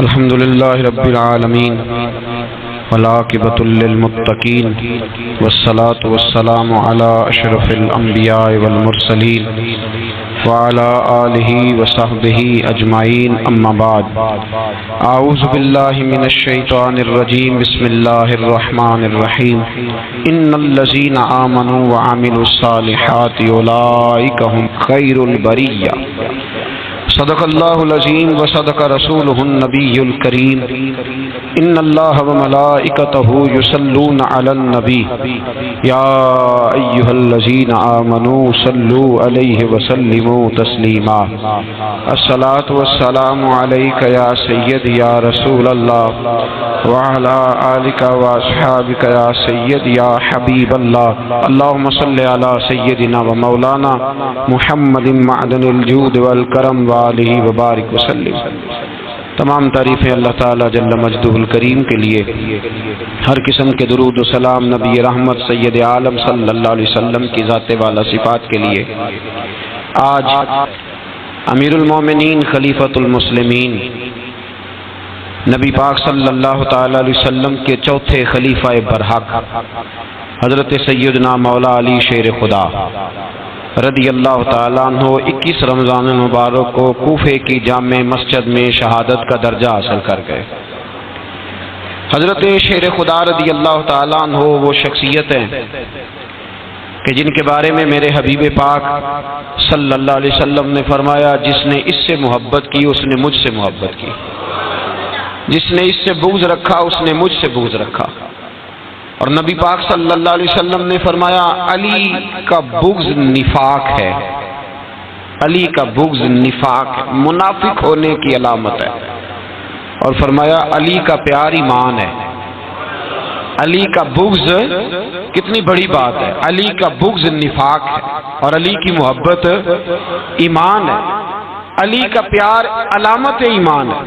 الحمد للہ رب العالمین والعاقبۃ للمتقین والصلاة والسلام علی اشرف الانبیاء والمرسلین وعلی آلہ وصحبہ اجمعین اما بعد اعوذ باللہ من الشیطان الرجیم بسم اللہ الرحمن الرحیم ان الذین آمنوا وعملوا الصالحات اولئک هم خیر البریہ صدق اللہ العظیم وصدق رسولہ النبی الکریم ان اللہ وملائکتہ یصلون علی النبی یا ایہا الذین آمنوا صلوا علیہ وسلموا تسلیما الصلاۃ والسلام علیک یا سید یا رسول اللہ وعلی آلک واصحابک یا سید یا حبیب اللہ اللہم صلی علی سیدنا و مولانا محمد معدن الجود والکرم علیہ وبارک وسلم۔ تمام تعریفیں اللہ تعالی جل مجدہ الکریم کے لیے، ہر قسم کے درود و سلام نبی رحمت سید عالم صلی اللہ علیہ وسلم کی ذات والا صفات کے لیے۔ آج امیر المومنین خلیفۃ المسلمین نبی پاک صلی اللہ تعالی علیہ وسلم کے چوتھے خلیفہ برحق حضرت سیدنا مولا علی شیر خدا رضی اللہ تعالیٰ عنہ 21 رمضان المبارک کو کوفے کی جامع مسجد میں شہادت کا درجہ حاصل کر گئے۔ حضرت شیر خدا رضی اللہ تعالیٰ عنہ وہ شخصیت ہیں کہ جن کے بارے میں میرے حبیب پاک صلی اللہ علیہ وسلم نے فرمایا، جس نے اس سے محبت کی اس نے مجھ سے محبت کی، جس نے اس سے بغض رکھا اس نے مجھ سے بغض رکھا۔ اور نبی پاک صلی اللہ علیہ وسلم نے فرمایا، علی کا بغض نفاق ہے، علی کا بغض نفاق منافق ہونے کی علامت ہے۔ اور فرمایا علی کا پیار ایمان ہے، علی کا بغض کتنی بڑی بات ہے، علی کا بغض نفاق ہے اور علی کی محبت ایمان ہے، علی کا پیار علامت ایمان ہے۔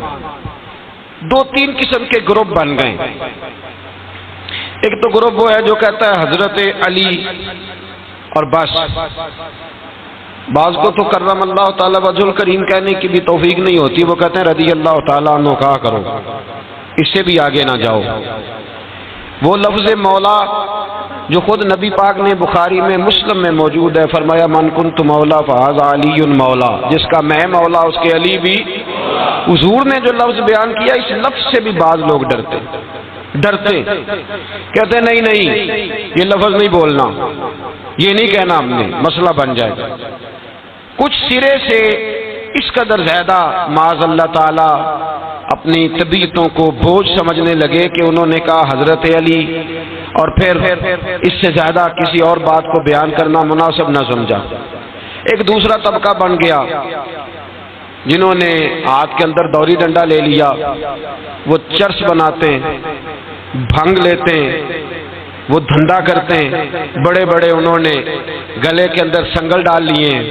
دو تین قسم کے گروپ بن گئے۔ ایک تو گروپ وہ ہے جو کہتا ہے حضرت علی اور بس، بعض کو تو کرم اللہ تعالی وجہ الکریم کہنے کی بھی توفیق نہیں ہوتی، وہ کہتے ہیں رضی اللہ تعالیٰ عنہ کہا کرو، اس سے بھی آگے نہ جاؤ۔ وہ لفظ مولا جو خود نبی پاک نے بخاری میں مسلم میں موجود ہے، فرمایا من کنت مولا فہذا علی مولا، جس کا میں مولا اس کے علی بھی۔ حضور نے جو لفظ بیان کیا اس لفظ سے بھی بعض لوگ ڈرتے کہتے ہیں نہیں یہ لفظ نہیں بولنا، یہ نہیں کہنا ہم نے، مسئلہ بن جائے گا۔ کچھ سرے سے اس قدر زیادہ معاذ اللہ تعالی اپنی طبیعتوں کو بوجھ سمجھنے لگے کہ انہوں نے کہا حضرت علی، اور پھر اس سے زیادہ کسی اور بات کو بیان کرنا مناسب نہ سمجھا۔ ایک دوسرا طبقہ بن گیا جنہوں نے ہاتھ کے اندر دوری ڈنڈا لے لیا، وہ چرس بناتے ہیں، بھنگ لیتے ہیں، وہ دھندا کرتے ہیں، بڑے بڑے انہوں نے گلے کے اندر سنگل ڈال لیے ہیں،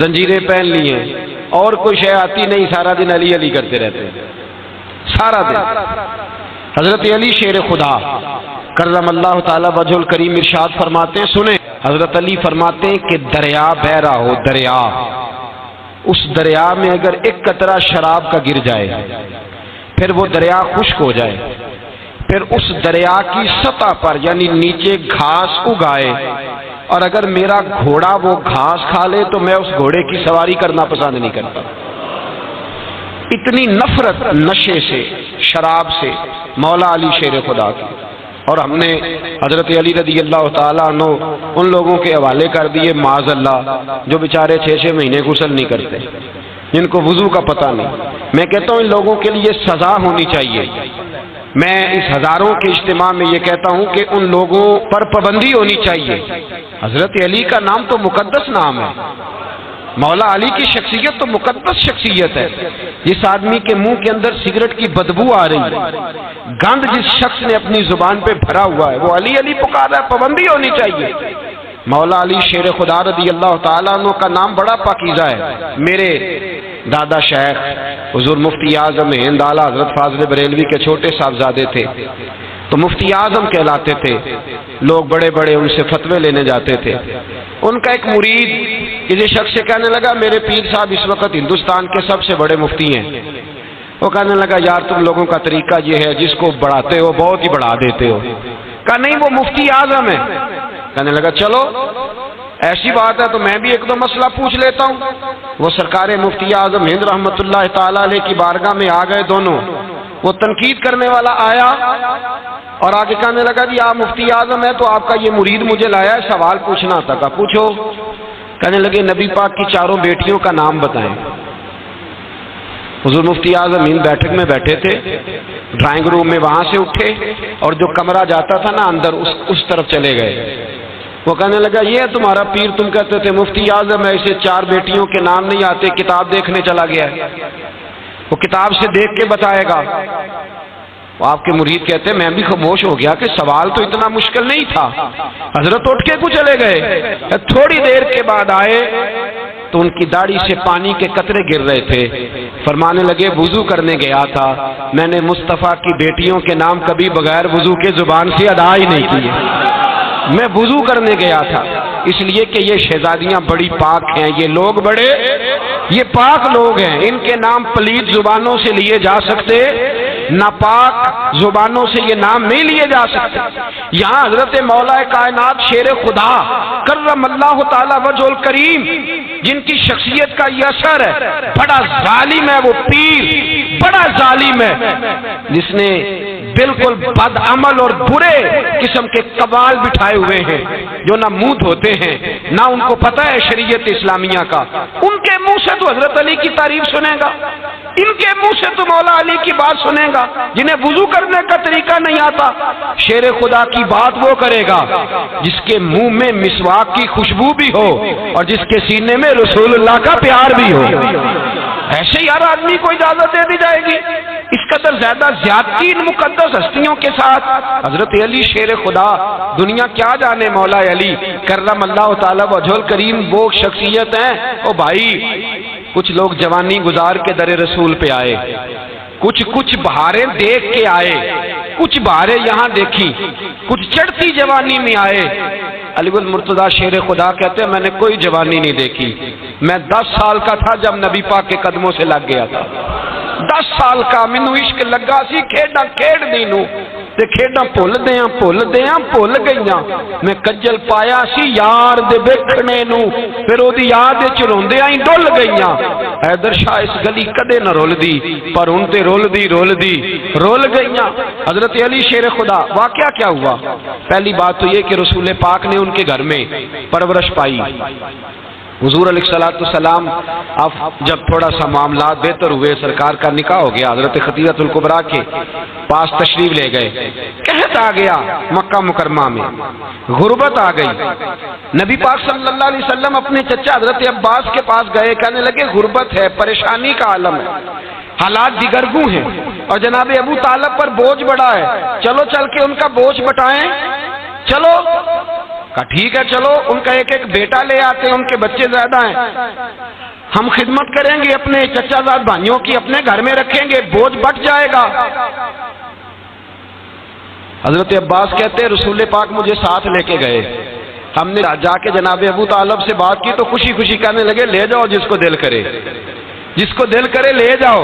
زنجیریں پہن لی ہیں، اور کوئی شے آتی نہیں، سارا دن علی علی کرتے رہتے ہیں سارا دن۔ حضرت علی شیر خدا کرم اللہ تعالی وجہ الکریم ارشاد فرماتے ہیں، سنیں حضرت علی فرماتے ہیں کہ دریا بہ رہا ہو، دریا، اس دریا میں اگر ایک قطرہ شراب کا گر جائے پھر وہ دریا خشک ہو جائے، پھر اس دریا کی سطح پر یعنی نیچے گھاس اگائے، اور اگر میرا گھوڑا وہ گھاس کھا لے تو میں اس گھوڑے کی سواری کرنا پسند نہیں کرتا۔ اتنی نفرت نشے سے، شراب سے مولا علی شیر خدا کی۔ اور ہم نے حضرت علی رضی اللہ تعالیٰ عنہ ان لوگوں کے حوالے کر دیے معاذ اللہ جو بیچارے 6 مہینے غسل نہیں کرتے، جن کو وضو کا پتہ نہیں۔ میں کہتا ہوں ان لوگوں کے لیے سزا ہونی چاہیے۔ میں اس ہزاروں کے اجتماع میں یہ کہتا ہوں کہ ان لوگوں پر پابندی ہونی چاہیے۔ حضرت علی کا نام تو مقدس نام ہے، مولا علی کی شخصیت تو مقدس شخصیت ہے۔ جس آدمی کے منہ کے اندر سگریٹ کی بدبو آ رہی ہے، گند جس شخص نے اپنی زبان پہ بھرا ہوا ہے، وہ علی علی پکار رہا ہے، پابندی ہونی چاہیے۔ مولا علی شیر خدا رضی اللہ تعالیٰ عنہ کا نام بڑا پاکیزہ ہے۔ میرے دادا شیخ حضور مفتی اعظم ہند اعلیٰ حضرت فاضل بریلوی کے چھوٹے صاحبزادے تھے، تو مفتی اعظم کہلاتے تھے، لوگ بڑے بڑے ان سے فتوے لینے جاتے تھے۔ ان کا ایک مرید کسی شخص سے کہنے لگا میرے پیر صاحب اس وقت ہندوستان کے سب سے بڑے مفتی ہیں. وہ کہنے لگا یار تم لوگوں کا طریقہ یہ ہے جس کو بڑھاتے ہو بہت ہی بڑھا دیتے ہو. کہا نہیں وہ مفتی اعظم ہے. کہنے لگا چلو ایسی بات ہے تو میں بھی ایک دو مسئلہ پوچھ لیتا ہوں. وہ سرکار مفتی اعظم ہند رحمت اللہ تعالی علیہ کی بارگاہ میں آ گئے دونوں. وہ تنقید کرنے والا آیا اور آگے کہنے لگا جی آپ مفتی اعظم ہے تو آپ کا یہ مرید مجھے لایا ہے سوال پوچھنا تھا. کہا پوچھو. کہنے لگے نبی پاک کی چاروں بیٹیوں کا نام بتائیں. حضور مفتی اعظم ہند بیٹھک میں بیٹھے تھے, ڈرائنگ روم میں وہاں سے اٹھے اور جو کمرہ جاتا تھا نا اندر اس طرف چلے گئے. وہ کہنے لگا یہ ہے تمہارا پیر, تم کہتے تھے مفتی اعظم ہے اسے چار بیٹیوں کے نام نہیں آتے, کتاب دیکھنے چلا گیا ہے, وہ کتاب سے دیکھ کے بتائے گا. وہ آپ کے مرید کہتے ہیں میں بھی خاموش ہو گیا کہ سوال تو اتنا مشکل نہیں تھا. حضرت اٹھ کے کچھ چلے گئے. تھوڑی دیر کے بعد آئے تو ان کی داڑھی سے پانی کے قطرے گر رہے تھے. فرمانے لگے وضو کرنے گیا تھا, میں نے مصطفیٰ کی بیٹیوں کے نام کبھی بغیر وضو کے زبان سے ادا ہی نہیں کیے. میں وضو کرنے گیا تھا اس لیے کہ یہ شہزادیاں بڑی پاک ہیں, یہ لوگ بڑے یہ پاک لوگ ہیں, ان کے نام پلید زبانوں سے لیے جا سکتے, ناپاک زبانوں سے یہ نام نہیں لیے جا سکتے. یہاں حضرت مولا کائنات شیر خدا کرم اللہ تعالی وجہ الکریم جن کی شخصیت کا یہ اثر ہے, بڑا ظالم ہے وہ پیر, بڑا ظالم ہے جس نے بالکل بد عمل اور برے قسم کے قبال بٹھائے ہوئے ہیں جو نہ منہ دھوتے ہیں نہ ان کو پتہ ہے شریعت اسلامیہ کا. ان کے منہ سے تو حضرت علی کی تعریف سنے گا, ان کے منہ سے تو مولا علی کی بات سنے گا. جنہیں وضو کرنے کا طریقہ نہیں آتا شیر خدا کی بات وہ کرے گا جس کے منہ میں مسواک کی خوشبو بھی ہو اور جس کے سینے میں رسول اللہ کا پیار بھی ہو. ایسے ہی ہر آدمی کو اجازت دے دی جائے گی. اس قدر زیادہ زیادتی ان مقدس ہستیوں کے ساتھ. حضرت علی شیر خدا, دنیا کیا جانے مولا علی کرم اللہ تعالی وجہ الکریم وہ شخصیت ہیں. او بھائی کچھ لوگ جوانی گزار کے در رسول پہ آئے, کچھ بہاریں دیکھ کے آئے, کچھ بہاریں یہاں دیکھی, کچھ چڑھتی جوانی میں آئے. علی المرتضیٰ شیر خدا کہتے ہیں میں نے کوئی جوانی نہیں دیکھی. میں 10 سال کا تھا جب نبی پاک کے قدموں سے لگ گیا تھا. 10 سال کا مینوں عشق لگا سی, کھیڈاں کھیڈ دی نو تے کھیڈاں بھول بھول گئیاں. میں کجل پایا سی یار دے ویکھنے نو, پھر او دی یاد وچ روندیاں ہی ڈل گئیاں. حیدر شاہ اس گلی کدے نہ رولدی پر ہن تے رول گئیاں. حضرت علی شیر خدا واقعہ کیا ہوا؟ پہلی بات تو یہ کہ رسول پاک نے ان کے گھر میں پرورش پائی. حضور علیہ الصلوۃ والسلام اب جب تھوڑا سا معاملات بہتر ہوئے, سرکار کا نکاح ہو گیا, حضرت خدیجہ الکبریٰ کے پاس تشریف لے گئے. قحط آ گیا مکہ مکرمہ میں, غربت آ گئی. نبی پاک صلی اللہ علیہ وسلم اپنے چچا حضرت عباس کے پاس گئے, کہنے لگے غربت ہے, پریشانی کا عالم ہے, حالات دیگرگوں ہیں اور جناب ابو طالب پر بوجھ بڑا ہے, چلو چل کے ان کا بوجھ بٹائیں. چلو کہا ٹھیک ہے چلو, ان کا ایک بیٹا لے آتے ہیں, ان کے بچے زیادہ ہیں, ہم خدمت کریں گے اپنے چچا زاد بھائیوں کی, اپنے گھر میں رکھیں گے, بوجھ بٹ جائے گا. حضرت عباس کہتے ہیں رسول پاک مجھے ساتھ لے کے گئے. ہم نے جا کے جناب ابو طالب سے بات کی تو خوشی خوشی کہنے لگے لے جاؤ جس کو دل کرے, جس کو دل کرے لے جاؤ.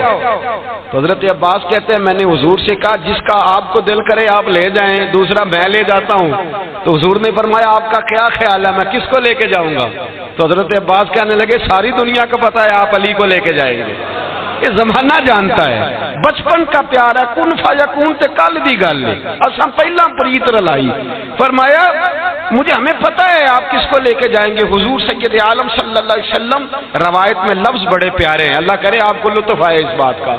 تو حضرت عباس کہتے ہیں میں نے حضور سے کہا جس کا آپ کو دل کرے آپ لے جائیں, دوسرا میں لے جاتا ہوں. تو حضور نے فرمایا آپ کا کیا خیال ہے, میں کس کو لے کے جاؤں گا؟ تو حضرت عباس کہنے لگے ساری دنیا کو پتا ہے آپ علی کو لے کے جائیں گے. یہ زمانہ جانتا ہے, بچپن کا پیار ہے, کن فیکون تے کل دی گل ہے, اساں پہلا پریت رلائی. فرمایا مجھے ہمیں پتہ ہے آپ کس کو لے کے جائیں گے. حضور سید عالم صلی اللہ علیہ وسلم, روایت میں لفظ بڑے پیارے ہیں, اللہ کرے آپ کو لطف آئے اس بات کا,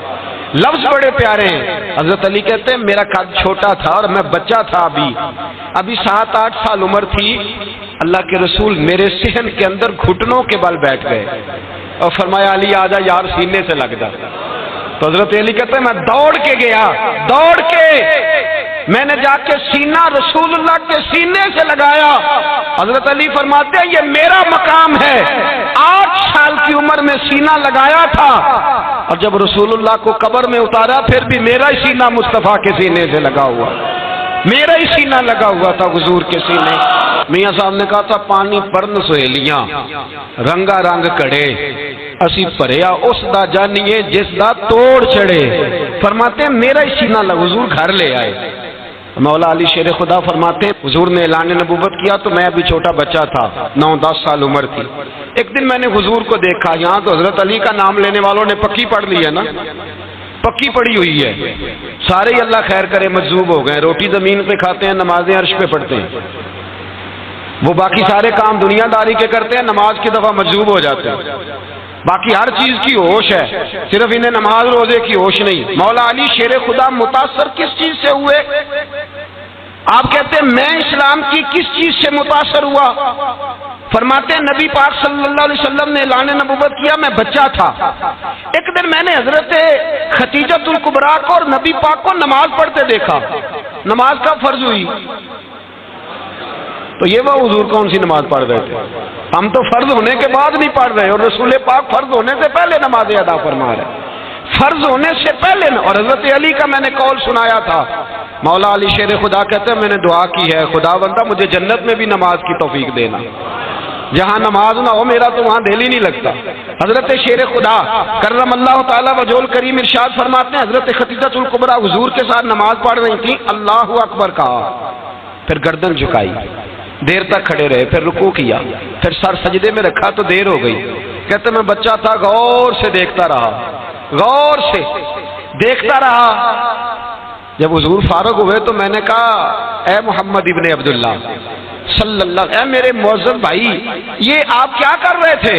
لفظ بڑے پیارے ہیں. حضرت علی کہتے ہیں میرا قد چھوٹا تھا اور میں بچہ تھا, ابھی 7-8 سال عمر تھی. اللہ کے رسول میرے صحن کے اندر گھٹنوں کے بل بیٹھ گئے اور فرمایا علی آجا یار سینے سے لگ جا. تو حضرت علی کہتے ہیں میں دوڑ کے گیا, دوڑ کے میں نے جا کے سینہ رسول اللہ کے سینے سے لگایا. حضرت علی فرماتے ہیں یہ میرا مقام ہے, 8 سال کی عمر میں سینہ لگایا تھا اور جب رسول اللہ کو قبر میں اتارا پھر بھی میرا ہی سینہ مصطفیٰ کے سینے سے لگا ہوا. میرا ہی سینہ لگا ہوا تھا حضور کے سینے. میاں صاحب نے کہا تھا پانی پرن سہیلیاں رنگا رنگ کڑے اسی پریا اس دا جانیے جس دا توڑ چڑھے. فرماتے ہیں میرا ہی سینہ لگا. حضور گھر لے آئے. مولا علی شیر خدا فرماتے ہیں حضور نے اعلان نبوت کیا تو میں ابھی چھوٹا بچہ تھا, 9-10 سال عمر تھی. ایک دن میں نے حضور کو دیکھا. یہاں تو حضرت علی کا نام لینے والوں نے پکی پڑھ لی ہے نا, پکی پڑی ہوئی ہے. سارے ہی اللہ خیر کرے مجذوب ہو گئے. روٹی زمین پہ کھاتے ہیں, نمازیں عرش پہ پڑھتے ہیں. وہ باقی سارے کام دنیا داری کے کرتے ہیں, نماز کی دفعہ مجذوب ہو جاتے ہیں. باقی ہر چیز کی ہوش ہے, صرف انہیں نماز روزے کی ہوش نہیں. مولا علی شیر خدا متاثر کس چیز سے ہوئے؟ آپ کہتے ہیں میں اسلام کی کس چیز سے متاثر ہوا؟ فرماتے ہیں نبی پاک صلی اللہ علیہ وسلم نے اعلان نبوت کیا, میں بچہ تھا. ایک دن میں نے حضرت خدیجۃ الکبریٰ کو اور نبی پاک کو نماز پڑھتے دیکھا. نماز کب فرض ہوئی؟ تو یہ وہ حضور کون سی نماز پڑھ رہے تھے؟ ہم تو فرض ہونے کے بعد نہیں پڑھ رہے, اور رسول پاک فرض ہونے سے پہلے نماز ادا فرما رہے, فرض ہونے سے پہلے. اور حضرت علی کا میں نے قول سنایا تھا. مولا علی شیر خدا کہتے ہیں میں نے دعا کی ہے, خدا بندہ مجھے جنت میں بھی نماز کی توفیق دینا. جہاں نماز نہ ہو میرا تو وہاں دل ہی نہیں لگتا. حضرت شیر خدا کرم اللہ تعالیٰ وجہہ الکریم ارشاد فرماتے ہیں حضرت خدیجۃ الکبریٰ حضور کے ساتھ نماز پڑھ رہی تھیں. اللہ اکبر کہا, پھر گردن جھکائی, دیر تک کھڑے رہے, پھر رکوع کیا, پھر سر سجدے میں رکھا تو دیر ہو گئی. کہتے میں بچہ تھا, غور سے دیکھتا رہا, غور سے دیکھتا رہا. جب حضور فارغ ہوئے تو میں نے کہا اے محمد ابن عبداللہ صلی اللہ, اے میرے معزز بھائی یہ آپ کیا کر رہے تھے؟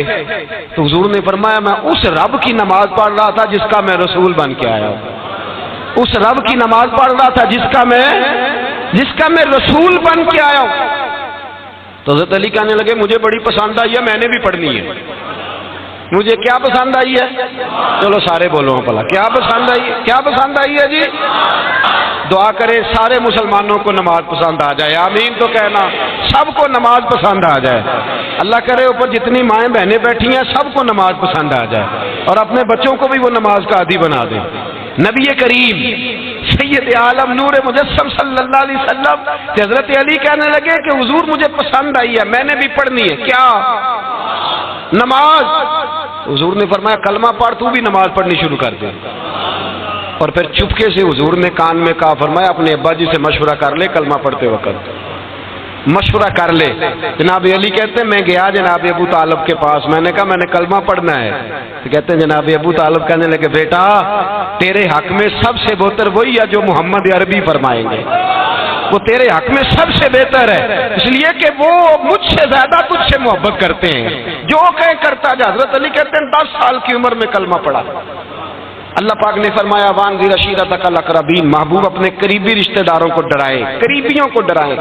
تو حضور نے فرمایا میں اس رب کی نماز پڑھ رہا تھا جس کا میں رسول بن کے آیا ہوں. اس رب کی نماز پڑھ رہا تھا جس کا میں رسول بن کے آیا ہوں. تو حضرت علی کہنے لگے مجھے بڑی پسند آئی ہے, میں نے بھی پڑھنی ہے. مجھے کیا پسند آئی ہے؟ چلو سارے بولو پلا, کیا پسند آئی ہے؟ کیا پسند آئی ہے جی؟ دعا کرے سارے مسلمانوں کو نماز پسند آ جائے. آمین تو کہنا, سب کو نماز پسند آ جائے. اللہ کرے اوپر جتنی مائیں بہنیں بیٹھی ہیں سب کو نماز پسند آ جائے, اور اپنے بچوں کو بھی وہ نماز کا عادی بنا دیں. نبی کریم سید عالم نور مجسم صلی اللہ علیہ وسلم کہ حضرت علی کہنے لگے کہ حضور مجھے پسند آئی ہے, میں نے بھی پڑھنی ہے. کیا؟ نماز. حضور نے فرمایا کلمہ پڑھ, تو بھی نماز پڑھنی شروع کر دے. اور پھر چپکے سے حضور نے کان میں کہا, فرمایا اپنے ابا جی سے مشورہ کر لے کلمہ پڑھتے وقت, مشورہ کر لے. جناب علی کہتے ہیں میں گیا جناب ابو طالب کے پاس, میں نے کہا میں نے کلمہ پڑھنا ہے. تو کہتے ہیں جناب ابو طالب کہنے لگے بیٹا تیرے حق میں سب سے بہتر وہی ہے جو محمد عربی فرمائیں گے, وہ تیرے حق میں سب سے بہتر ہے, اس لیے کہ وہ مجھ سے زیادہ تجھ سے محبت کرتے ہیں, جو کہیں کرتا جا. حضرت علی کہتے ہیں 10 سال کی عمر میں کلمہ پڑھا. اللہ پاک نے فرمایا وانذر عشیرتک الاقربین, محبوب اپنے قریبی رشتہ داروں کو ڈرائے, قریبیوں کو ڈرائے,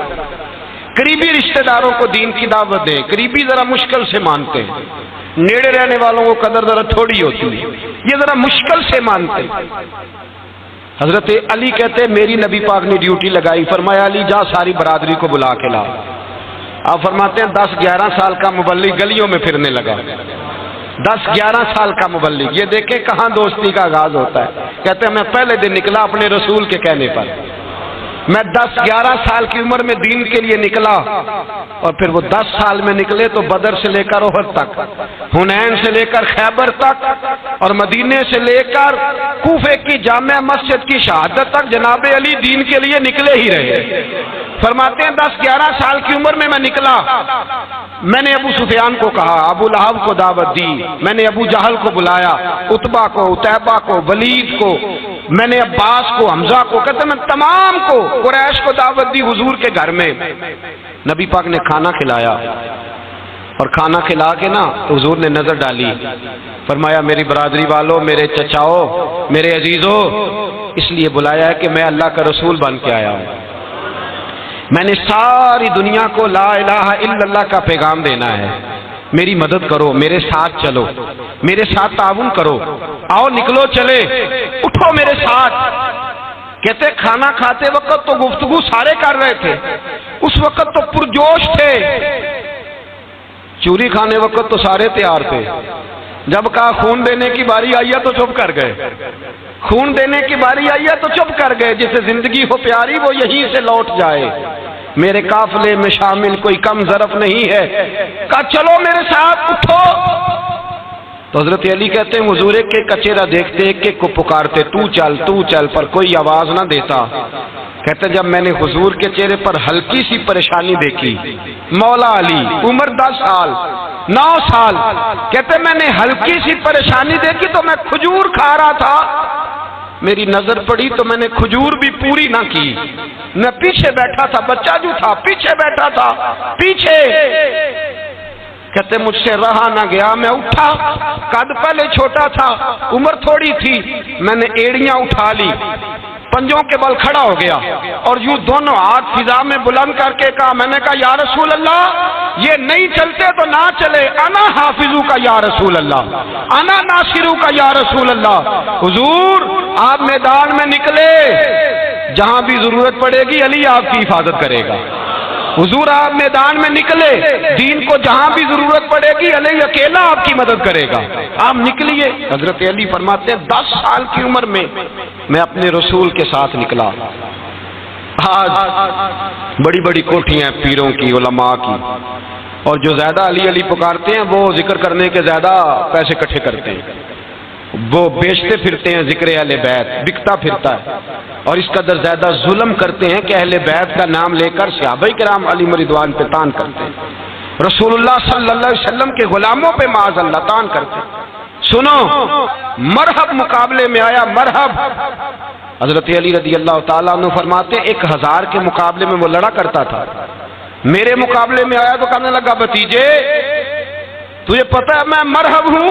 قریبی رشتہ داروں کو دین کی دعوت دیں. قریبی ذرا مشکل سے مانتے ہیں, نیڑے رہنے والوں کو قدر ذرا تھوڑی ہوتی ہے, یہ ذرا مشکل سے مانتے ہیں. حضرت علی کہتے ہیں میری نبی پاک نے ڈیوٹی لگائی, فرمایا علی جا ساری برادری کو بلا کے لا. آپ فرماتے ہیں 10-11 سال کا مبلغ گلیوں میں پھرنے لگا. 10-11 سال کا مبلغ, یہ دیکھیں کہاں دوستی کا آغاز ہوتا ہے. کہتے ہیں میں پہلے دن نکلا اپنے رسول کے کہنے پر, میں 10-11 سال کی عمر میں دین کے لیے نکلا, اور پھر وہ 10 سال میں نکلے تو بدر سے لے کر احد تک, حنین سے لے کر خیبر تک, اور مدینے سے لے کر کوفے کی جامع مسجد کی شہادت تک جناب علی دین کے لیے نکلے ہی رہے. فرماتے ہیں 10-11 سال کی عمر میں نکلا, میں نے ابو سفیان کو کہا, ابو لہب کو دعوت دی, میں نے ابو جہل کو بلایا, عتبہ کو, عتیبہ کو, ولید کو, میں نے عباس کو, حمزہ کو, کہتے میں تمام کو قریش کو دعوت دی حضور کے گھر میں. نبی پاک نے کھانا کھلایا, اور کھانا کھلا کے نا تو حضور نے نظر ڈالی, فرمایا میری برادری والوں, میرے چچاؤ, میرے عزیزوں, اس لیے بلایا ہے کہ میں اللہ کا رسول بن کے آیا ہوں. میں نے ساری دنیا کو لا الہ الا اللہ کا پیغام دینا ہے, میری مدد کرو, میرے ساتھ چلو, میرے ساتھ تعاون کرو, آؤ نکلو چلے, اٹھو میرے ساتھ. کہتے کھانا کھاتے وقت تو گفتگو سارے کر رہے تھے, اس وقت تو پرجوش تھے, چوری کھانے وقت تو سارے تیار تھے, جب کہا خون دینے کی باری آئی ہے تو چپ کر گئے. خون دینے کی باری آئی ہے تو چپ کر گئے، جسے زندگی ہو پیاری وہ یہیں سے لوٹ جائے، میرے قافلے میں شامل کوئی کم ظرف نہیں ہے، کہا چلو میرے ساتھ اٹھو۔ تو حضرت علی کہتے ہیں حضور ایک کا چہرہ دیکھتے ایک کو پکارتے، تو چل، پر کوئی آواز نہ دیتا۔ کہتے جب میں نے حضور کے چہرے پر ہلکی سی پریشانی دیکھی، مولا علی عمر 10 سال 9 سال، کہتے میں نے ہلکی سی پریشانی دیکھی تو میں کھجور کھا رہا تھا، میری نظر پڑی تو میں نے کھجور بھی پوری نہ کی، میں پیچھے بیٹھا تھا، بچہ جو تھا پیچھے بیٹھا تھا، پیچھے۔ کہتے مجھ سے رہا نہ گیا، میں اٹھا، قد پہلے چھوٹا تھا، عمر تھوڑی تھی، میں نے ایڑیاں اٹھا لی، پنجوں کے بل کھڑا ہو گیا اور یوں دونوں ہاتھ فضا میں بلند کر کے کہا، میں نے کہا یا رسول اللہ یہ نہیں چلتے تو نہ چلے، انا حافظو کا یا رسول اللہ، انا ناصرو کا یا رسول اللہ۔ حضور آپ میدان میں نکلے، جہاں بھی ضرورت پڑے گی علی آپ کی حفاظت کرے گا۔ حضور آپ میدان میں نکلے، دین کو جہاں بھی ضرورت پڑے گی علی اکیلا آپ کی مدد کرے گا، آپ نکلیے۔ حضرت علی فرماتے ہیں 10 سال کی عمر میں میں اپنے رسول کے ساتھ نکلا۔ آج بڑی بڑی کوٹھیاں پیروں کی، علماء کی، اور جو زیادہ علی علی پکارتے ہیں وہ ذکر کرنے کے زیادہ پیسے اکٹھے کرتے ہیں، وہ بیچتے پھرتے ہیں ذکر اہل بیت، بکتا پھرتا ہے، اور اس قدر زیادہ ظلم کرتے ہیں کہ اہل بیت کا نام لے کر صحابہ کرام علی رضوان پہ تان کرتے ہیں، رسول اللہ صلی اللہ علیہ وسلم کے غلاموں پہ معاذ اللہ تان کرتے ہیں۔ سنو، مرحب مقابلے میں آیا، مرحب۔ حضرت علی رضی اللہ تعالیٰ عنہ فرماتے ہیں 1000 کے مقابلے میں وہ لڑا کرتا تھا، میرے مقابلے میں آیا تو کہنے لگا بھتیجے تجھے پتہ ہے میں مرحب ہوں،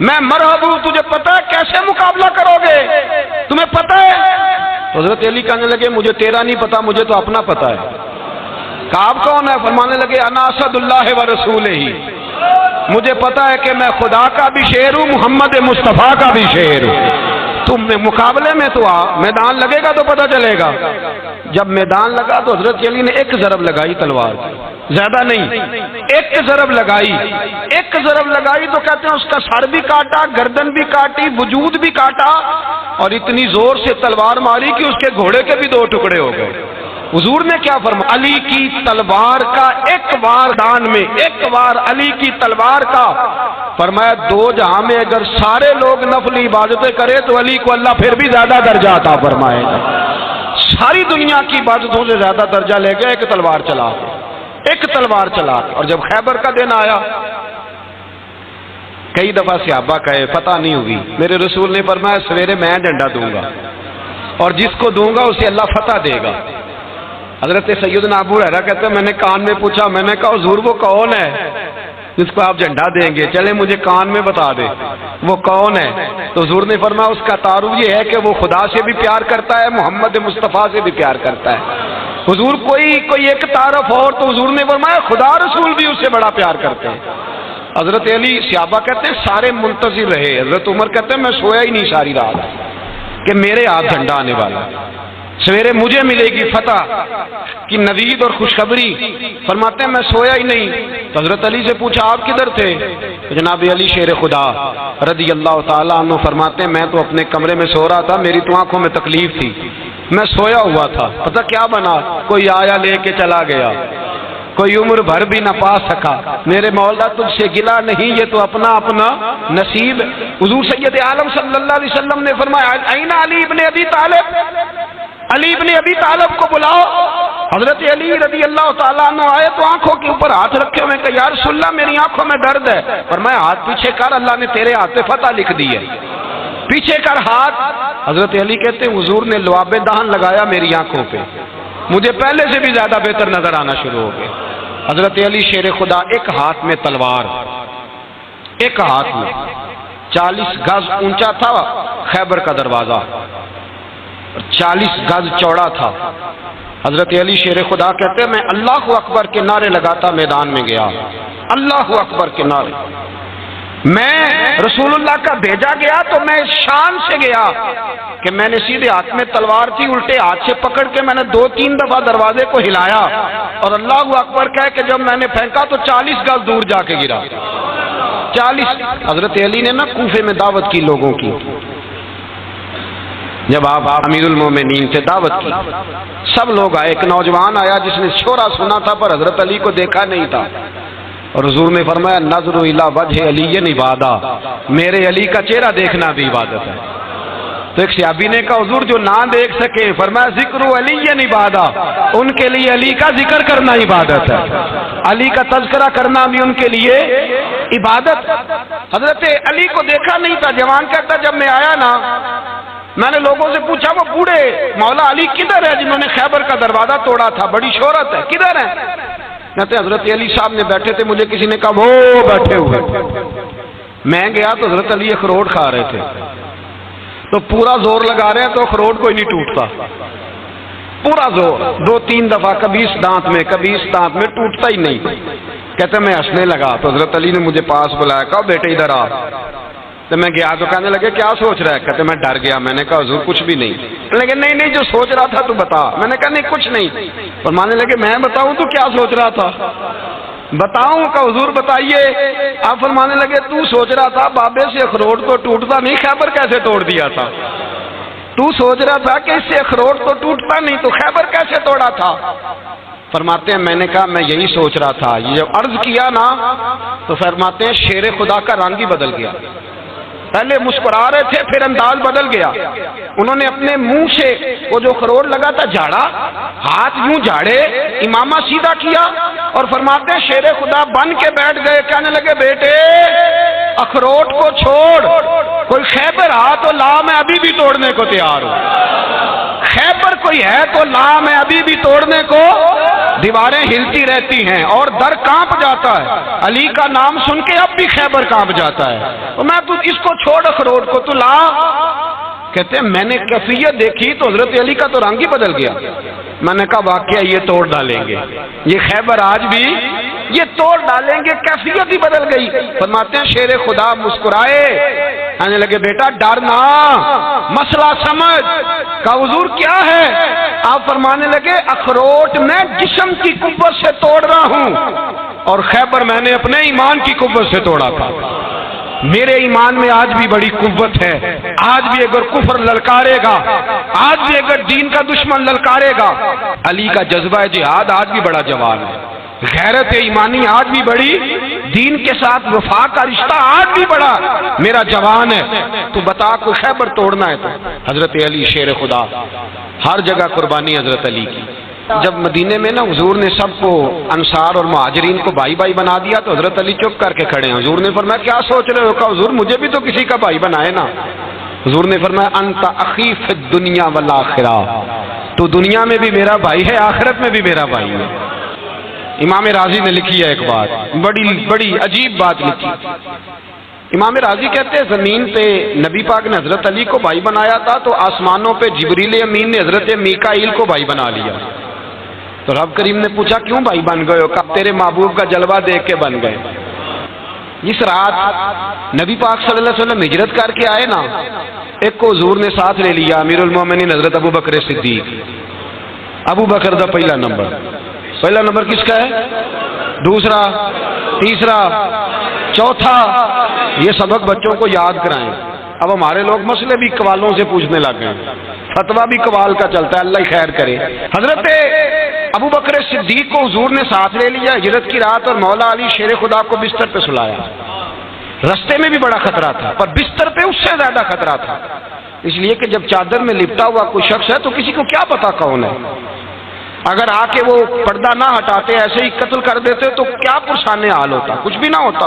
میں مرحب ہوں، تجھے پتہ ہے کیسے مقابلہ کرو گے، تمہیں پتہ ہے؟ تو حضرت علی کہنے لگے مجھے تیرا نہیں پتا، مجھے تو اپنا پتا ہے۔ کعب کون ہے؟ فرمانے لگے انا اسد اللہ و رسولہ، مجھے پتا ہے کہ میں خدا کا بھی شعر ہوں، محمد مصطفیٰ کا بھی شعر ہوں۔ تم مقابلے میں تو آ، میدان لگے گا تو پتہ چلے گا۔ جب میدان لگا تو حضرت علی نے ایک ضرب لگائی تلوار کی، زیادہ نہیں، ایک ضرب لگائی، ایک ضرب لگائی تو کہتے ہیں اس کا سر بھی کاٹا، گردن بھی کاٹی، وجود بھی کاٹا، اور اتنی زور سے تلوار ماری کہ اس کے گھوڑے کے بھی 2 ٹکڑے ہو گئے۔ حضور نے کیا فرمایا؟ علی کی تلوار کا ایک وار دان میں، ایک وار علی کی تلوار کا، فرمایا 2 جہاں میں اگر سارے لوگ نفلی عبادتیں کرے تو علی کو اللہ پھر بھی زیادہ درجہ عطا فرمائے گا۔ ساری دنیا کی عبادتوں سے زیادہ درجہ لے گئے ایک تلوار چلا کے، ایک تلوار چلا کے۔ اور جب خیبر کا دن آیا، کئی دفعہ صحابہ کہے فتح نہیں ہوئی، میرے رسول نے فرمایا سویرے میں جھنڈا دوں گا اور جس کو دوں گا اسے اللہ فتح دے گا۔ حضرت سیدنا ابو ہریرہ کہتے ہیں میں نے کان میں پوچھا، میں نے کہا حضور وہ کون ہے جس کو آپ جھنڈا دیں گے؟ چلے مجھے کان میں بتا دے وہ کون ہے۔ تو حضور نے فرمایا اس کا تعارف یہ ہے کہ وہ خدا سے بھی پیار کرتا ہے، محمد مصطفیٰ سے بھی پیار کرتا ہے۔ حضور کوئی ایک تعارف اور، تو حضور نے فرمایا خدا رسول بھی اس سے بڑا پیار کرتے ہیں۔ حضرت علی صحابہ کہتے ہیں سارے منتظر رہے، حضرت عمر کہتے ہیں میں سویا ہی نہیں ساری رات کہ میرے ہاتھ جھنڈا آنے والا، سویرے مجھے ملے گی فتح کی نوید اور خوشخبری۔ فرماتے ہیں میں سویا ہی نہیں۔ تو حضرت علی سے پوچھا آپ کدھر تھے؟ جناب علی شیر خدا رضی اللہ تعالیٰ عنہ فرماتے ہیں میں تو اپنے کمرے میں سو رہا تھا، میری تو آنکھوں میں تکلیف تھی، میں سویا ہوا تھا، پتہ کیا بنا، کوئی آیا لے کے چلا گیا، کوئی عمر بھر بھی نہ پا سکا۔ میرے مولا تجھ سے گلا نہیں، یہ تو اپنا اپنا نصیب۔ حضور سید عالم صلی اللہ علیہ وسلم نے فرمایا این علی ابن ابی طالب، علی ابن ابی طالب کو بلاؤ۔ حضرت علی رضی اللہ تعالیٰ عنہ آئے تو آنکھوں کے اوپر ہاتھ رکھے ہوئے کہ یا رسول اللہ میری آنکھوں میں درد ہے۔ فرمایا ہاتھ پیچھے کر، اللہ نے تیرے ہاتھ پہ فتح لکھ دی ہے، پیچھے کر ہاتھ۔ حضرت علی کہتے ہیں حضور نے لعاب دہن لگایا میری آنکھوں پہ، مجھے پہلے سے بھی زیادہ بہتر نظر آنا شروع ہو گئے۔ حضرت علی شیر خدا ایک ہاتھ میں تلوار، ایک ہاتھ میں 40 گز اونچا تھا خیبر کا دروازہ، 40 گز چوڑا تھا۔ حضرت علی شیر خدا کہتے ہیں میں اللہ اکبر کے نعرے لگاتا میدان میں گیا، اللہ اکبر کے نعرے۔ میں رسول اللہ کا بھیجا گیا تو میں شان سے گیا کہ میں نے سیدھے ہاتھ میں تلوار تھی، الٹے ہاتھ سے پکڑ کے میں نے 2-3 دفعہ دروازے کو ہلایا اور اللہ اکبر کہہ کہ جب میں نے پھینکا تو 40 گز دور جا کے گرا، 40۔ حضرت علی نے نا کوفے میں دعوت کی لوگوں کی، جب آپ امیر المومنین سے دعوت کی، سب لوگ آئے، ایک نوجوان آیا جس نے شورا سنا تھا پر حضرت علی کو دیکھا نہیں تھا، اور حضور نے فرمایا نظر الی وجہ علی عبادہ، میرے علی کا چہرہ دیکھنا بھی عبادت ہے۔ تو ایک صحابی نے کہا حضور جو نہ دیکھ سکے، فرمایا ذکر علی عبادہ، ان کے لیے علی کا ذکر کرنا عبادت ہے، علی کا تذکرہ کرنا بھی ان کے لیے عبادت۔ حضرت علی کو دیکھا نہیں تھا، جوان کہتا جب میں آیا نا میں نے لوگوں سے پوچھا وہ بوڑھے مولا علی کدھر ہے جنہوں نے خیبر کا دروازہ توڑا تھا، بڑی شہرت ہے، کدھر ہے؟ کہتے حضرت علی صاحب نے بیٹھے تھے، مجھے کسی نے کہا وہ بیٹھے ہوئے۔ میں گیا تو حضرت علی اخروٹ کھا رہے تھے، تو پورا زور لگا رہے ہیں تو اخروٹ کوئی نہیں ٹوٹتا، پورا زور 2-3 دفعہ، کبھی اس دانت میں کبھی اس دانت میں، ٹوٹتا ہی نہیں۔ کہتے میں ہنسنے لگا تو حضرت علی نے مجھے پاس بلایا، کہا بیٹے ادھر آ۔ تو میں گیا تو کہنے لگے کیا سوچ رہا ہے؟ کہتے میں ڈر گیا، میں نے کہا حضور کچھ بھی نہیں۔ لیکن نہیں جو سوچ رہا تھا تو بتا۔ میں نے کہا نہیں کچھ نہیں۔ فرمانے لگے میں بتاؤں تو کیا سوچ رہا تھا؟ بتاؤں؟ کہ حضور بتائیے۔ آپ فرمانے لگے تو سوچ رہا تھا بابے سے اخروٹ تو ٹوٹتا نہیں، خیبر کیسے توڑ دیا تھا؟ تو سوچ رہا تھا کہ اس سے اخروٹ تو ٹوٹتا نہیں تو خیبر کیسے توڑا تھا؟ فرماتے ہیں میں نے کہا میں یہی سوچ رہا تھا۔ یہ جب عرض کیا نا تو فرماتے ہیں شیر خدا کا رنگ ہی بدل گیا، پہلے مسکرا رہے تھے پھر انداز بدل گیا۔ انہوں نے اپنے منہ سے وہ جو خروٹ لگا تھا جھاڑا، ہاتھ یوں جھاڑے، امامہ سیدھا کیا، اور فرماتے ہیں شیر خدا بن کے بیٹھ گئے، کہنے لگے بیٹے اخروٹ کو چھوڑ، کوئی خیبر آ تو لا، میں ابھی بھی توڑنے کو تیار ہوں، خیبر کوئی ہے تو لا، میں ابھی بھی توڑنے کو۔ دیواریں ہلتی رہتی ہیں اور در کانپ جاتا ہے، علی کا نام سن کے اب بھی خیبر کانپ جاتا ہے، تو میں تو اس کو چھوڑ اخروٹ کو تو لا۔ کہتے ہیں میں نے کیفیت دیکھی تو حضرت علی کا تو رنگ ہی بدل گیا۔ میں نے کہا واقعہ یہ توڑ ڈالیں گے، یہ خیبر آج بھی یہ توڑ ڈالیں گے، کیفیت ہی بدل گئی۔ فرماتے ہیں شیر خدا مسکرائے، کہنے لگے بیٹا ڈرنا، مسئلہ سمجھ۔ کہا حضور کیا ہے؟ آپ فرمانے لگے اخروٹ میں جسم کی قوت سے توڑ رہا ہوں اور خیبر میں نے اپنے ایمان کی قوت سے توڑا تھا۔ میرے ایمان میں آج بھی بڑی قوت ہے، آج بھی اگر کفر للکارے گا، آج بھی اگر دین کا دشمن للکارے گا، علی کا جذبہ جہاد آج بھی بڑا جوان ہے، غیرت ایمانی آج بھی بڑی، دین کے ساتھ وفا کا رشتہ آج بھی بڑا میرا جوان ہے۔ تو بتا کوئی خیبر توڑنا ہے تو حضرت علی شیر خدا، ہر جگہ قربانی حضرت علی کی۔ جب مدینے میں نا حضور نے سب کو انصار اور مہاجرین کو بھائی بھائی بنا دیا تو حضرت علی چپ کر کے کھڑے ہیں۔ حضور نے فرمایا کیا سوچ رہے ہو؟ کہا حضور مجھے بھی تو کسی کا بھائی بنائے نا۔ حضور نے فرمایا انت اخی فی الدنیا والآخرہ، تو دنیا میں بھی میرا بھائی ہے، آخرت میں بھی میرا بھائی ہے۔ امام راضی نے لکھی ہے ایک بات، بڑی عجیب بات لکھی۔ امام راضی کہتے ہیں زمین پہ نبی پاک نے حضرت علی کو بھائی بنایا تھا تو آسمانوں پہ جبریل امین نے حضرت میکائیل کو بھائی بنا لیا۔ تو رب کریم نے پوچھا کیوں بھائی بن گئے ہو؟ کہا تیرے محبوب کا جلوہ دیکھ کے بن گئے۔ جس رات نبی پاک صلی اللہ علیہ وسلم ہجرت کر کے آئے نا، ایک کو حضور نے ساتھ لے لیا، امیر المومنین حضرت ابو بکر صدیق۔ ابو بکر دا پہلا نمبر کس کا ہے؟ دوسرا، تیسرا، چوتھا، یہ سبق بچوں کو یاد کرائیں۔ اب ہمارے لوگ مسئلے بھی قوالوں سے پوچھنے لگ گئے، فتویٰ بھی قوال کا چلتا ہے، اللہ ہی خیر کرے۔ حضرت ابو بکر صدیق کو حضور نے ساتھ لے لیا ہجرت کی رات، اور مولا علی شیر خدا کو بستر پہ سلایا۔ رستے میں بھی بڑا خطرہ تھا پر بستر پہ اس سے زیادہ خطرہ تھا، اس لیے کہ جب چادر میں لپٹا ہوا کوئی شخص ہے تو کسی کو کیا پتا کون ہے، اگر آ کے وہ پردہ نہ ہٹاتے ایسے ہی قتل کر دیتے تو کیا پرسان حال ہوتا، کچھ بھی نہ ہوتا۔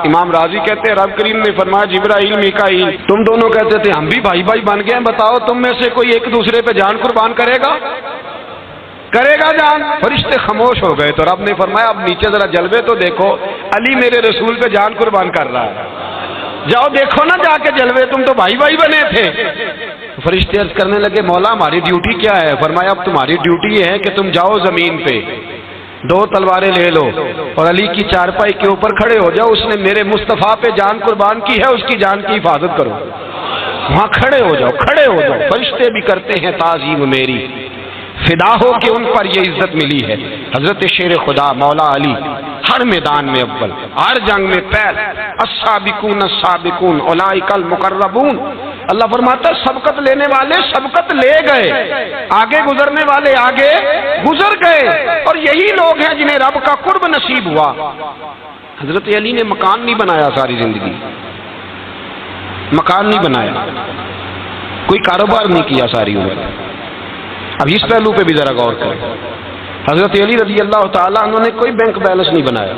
امام راضی کہتے ہیں رب کریم نے فرمایا جبرائیل میکائیل تم دونوں کہتے تھے ہم بھی بھائی بھائی بن گئے ہیں، بتاؤ تم میں سے کوئی ایک دوسرے پہ جان قربان کرے گا جان؟ فرشتے خاموش ہو گئے تو رب نے فرمایا اب نیچے ذرا جلوے تو دیکھو، علی میرے رسول پہ جان قربان کر رہا ہے، جاؤ دیکھو نا جا کے جلوے، تم تو بھائی بھائی بنے تھے۔ فرشتے عرض کرنے لگے مولا ہماری ڈیوٹی کیا ہے؟ فرمایا اب تمہاری ڈیوٹی یہ ہے کہ تم جاؤ زمین پہ 2 تلواریں لے لو اور علی کی چارپائی کے اوپر کھڑے ہو جاؤ، اس نے میرے مصطفیٰ پہ جان قربان کی ہے، اس کی جان کی حفاظت کرو، وہاں کھڑے ہو جاؤ۔ فرشتے بھی کرتے ہیں تعظیم میری، فدا ہو کہ ان پر یہ عزت ملی ہے۔ حضرت شیر خدا مولا علی ہر میدان میں اول، ہر جنگ میں پہل، السابقون السابقون اولئک المقربون، اللہ فرماتا ہے سبقت لینے والے سبقت لے گئے، آگے گزرنے والے آگے گزر گئے، اور یہی لوگ ہیں جنہیں رب کا قرب نصیب ہوا۔ حضرت علی نے مکان نہیں بنایا ساری زندگی، مکان نہیں بنایا، کوئی کاروبار نہیں کیا ساری عمر۔ اب اس پہلو پہ بھی ذرا غور کریں، حضرت علی رضی اللہ تعالیٰ انہوں نے کوئی بینک بیلنس نہیں بنایا۔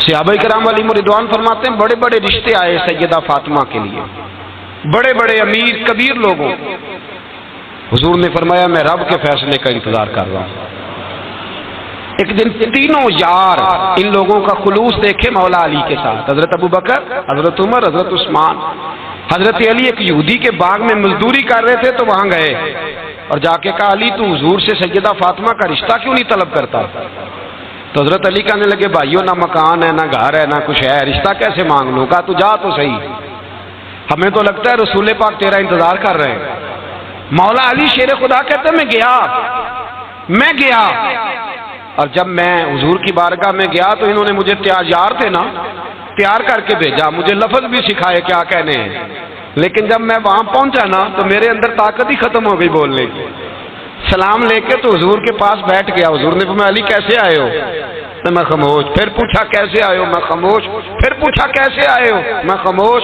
صحابہ کرام علیہم رضوان فرماتے ہیں بڑے بڑے رشتے آئے سیدہ فاطمہ کے لیے، بڑے بڑے امیر کبیر لوگوں، حضور نے فرمایا میں رب کے فیصلے کا انتظار کر رہا ہوں۔ ایک دن تینوں یار ان لوگوں کا خلوص دیکھے مولا علی کے ساتھ، حضرت ابوبکر، حضرت عمر، حضرت عثمان۔ حضرت علی ایک یہودی کے باغ میں مزدوری کر رہے تھے تو وہاں گئے اور جا کے کہا علی تو حضور سے سیدہ فاطمہ کا رشتہ کیوں نہیں طلب کرتا؟ تو حضرت علی کہنے لگے بھائیو نہ مکان ہے نہ گھر ہے نہ کچھ ہے، رشتہ کیسے مانگ لوں؟ کہا تو جا تو صحیح، ہمیں تو لگتا ہے رسول پاک تیرا انتظار کر رہے ہیں۔ مولا علی شیر خدا کہتے ہیں میں گیا اور جب میں حضور کی بارگاہ میں گیا تو انہوں نے مجھے یار تھے نا تیار کر کے بھیجا، مجھے لفظ بھی سکھائے کیا کہنے ہیں، لیکن جب میں وہاں پہنچا نا تو میرے اندر طاقت ہی ختم ہو گئی بولنے کی۔ سلام لے کے تو حضور کے پاس بیٹھ گیا، حضور نے فرمایا علی کیسے آئے ہو؟ تو میں خاموش، پھر پوچھا کیسے آئے ہو؟ میں خاموش، پھر پوچھا کیسے آئے ہو؟ میں خاموش۔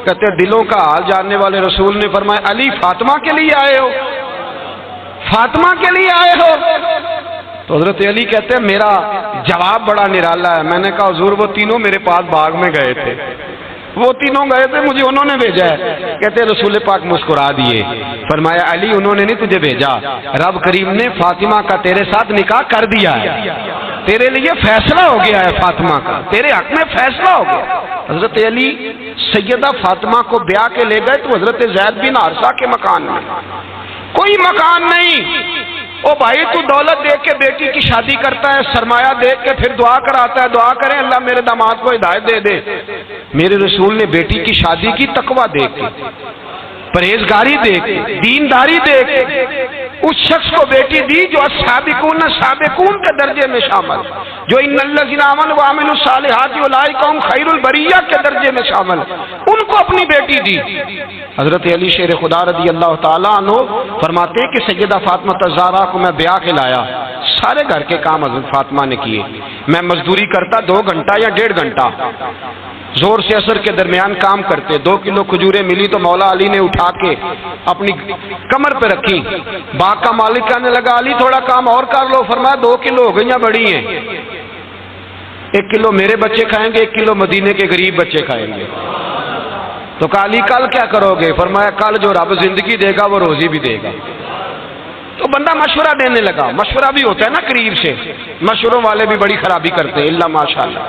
کہتے دلوں کا حال جاننے والے رسول نے فرمایا علی فاطمہ کے لیے آئے ہو؟ فاطمہ کے لیے آئے ہو؟ تو حضرت علی کہتے ہیں میرا جواب بڑا نرالا ہے، میں نے کہا حضور وہ تینوں میرے پاس باغ میں گئے تھے، وہ تینوں گئے تھے، مجھے انہوں نے بھیجا ہے۔ کہتے ہیں رسول پاک مسکرا دیے، فرمایا علی انہوں نے نہیں تجھے بھیجا، رب کریم نے فاطمہ کا تیرے ساتھ نکاح کر دیا ہے، تیرے لیے فیصلہ ہو گیا ہے، فاطمہ کا تیرے حق میں فیصلہ ہو گیا۔ حضرت علی سیدہ فاطمہ کو بیاہ کے لے گئے تو حضرت زید بن حارثہ کے مکان میں، کوئی مکان نہیں۔ او بھائی تو دولت دیکھ کے بیٹی کی شادی کرتا ہے، سرمایہ دیکھ کے پھر دعا کراتا ہے، دعا کریں اللہ میرے داماد کو ہدایت دے دے۔ میرے رسول نے بیٹی کی شادی کی تقوی دیکھ کے، پرہیزگاری دیکھ کے، دینداری دیکھ کے اس شخص کو بیٹی دی جو السابقون السابقون کے درجے میں شامل، جو ان الذین آمنوا وعملوا الصالحات اولئک هم خیر البریہ کے درجے میں شامل، ان کو اپنی بیٹی دی۔ حضرت علی شیر خدا رضی اللہ تعالیٰ عنہ فرماتے ہیں کہ سیدہ فاطمہ الزہرا کو میں بیاہ کے لایا، سارے گھر کے کام حضرت فاطمہ نے کیے، میں مزدوری کرتا 2 گھنٹہ یا 1.5 گھنٹہ، زور سے اثر کے درمیان کام کرتے، 2 کلو کھجوریں ملی تو مولا علی نے اٹھا کے اپنی کمر پہ رکھی، باغ کا مالک کہنے لگا علی تھوڑا کام اور کر لو، فرمایا 2 کلو ہو گئی بڑی ہیں، 1 کلو میرے بچے کھائیں گے، 1 کلو مدینے کے غریب بچے کھائیں گے۔ تو کہا علی کل کیا کرو گے؟ فرمایا کل جو رب زندگی دے گا وہ روزی بھی دے گا۔ تو بندہ مشورہ دینے لگا، مشورہ بھی ہوتا ہے نا قریب سے، مشوروں والے بھی بڑی خرابی کرتے ہیں اللہ ماشاءاللہ۔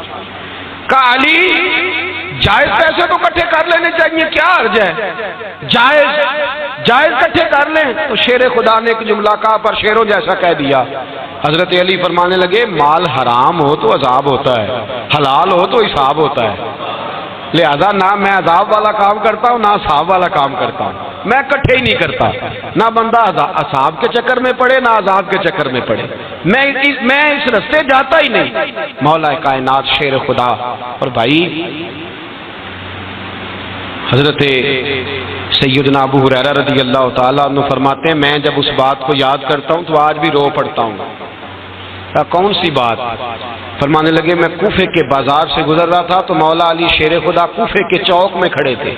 کہا علی جائز پیسے تو کٹھے کر لینے چاہیے، کیا عرض ہے؟ جائز کٹھے کر لیں۔ تو شیر خدا نے ایک جملہ کہا پر شیروں جیسا کہہ دیا۔ حضرت علی فرمانے لگے مال حرام ہو تو عذاب ہوتا ہے، حلال ہو تو حساب ہوتا ہے، لہذا نہ میں عذاب والا کام کرتا ہوں نہ حساب والا کام کرتا ہوں، میں کٹھے ہی نہیں کرتا، نہ بندہ حساب کے چکر میں پڑے نہ عذاب کے چکر میں پڑے، میں اس رستے جاتا ہی نہیں۔ مولا کائنات شیر خدا۔ اور بھائی حضرت سیدنا ابو ہریرہ رضی اللہ تعالیٰ عنہ فرماتے ہیں میں جب اس بات کو یاد کرتا ہوں تو آج بھی رو پڑتا ہوں۔ کون سی بات؟ فرمانے لگے میں کوفے کے بازار سے گزر رہا تھا تو مولا علی شیر خدا کوفے کے چوک میں کھڑے تھے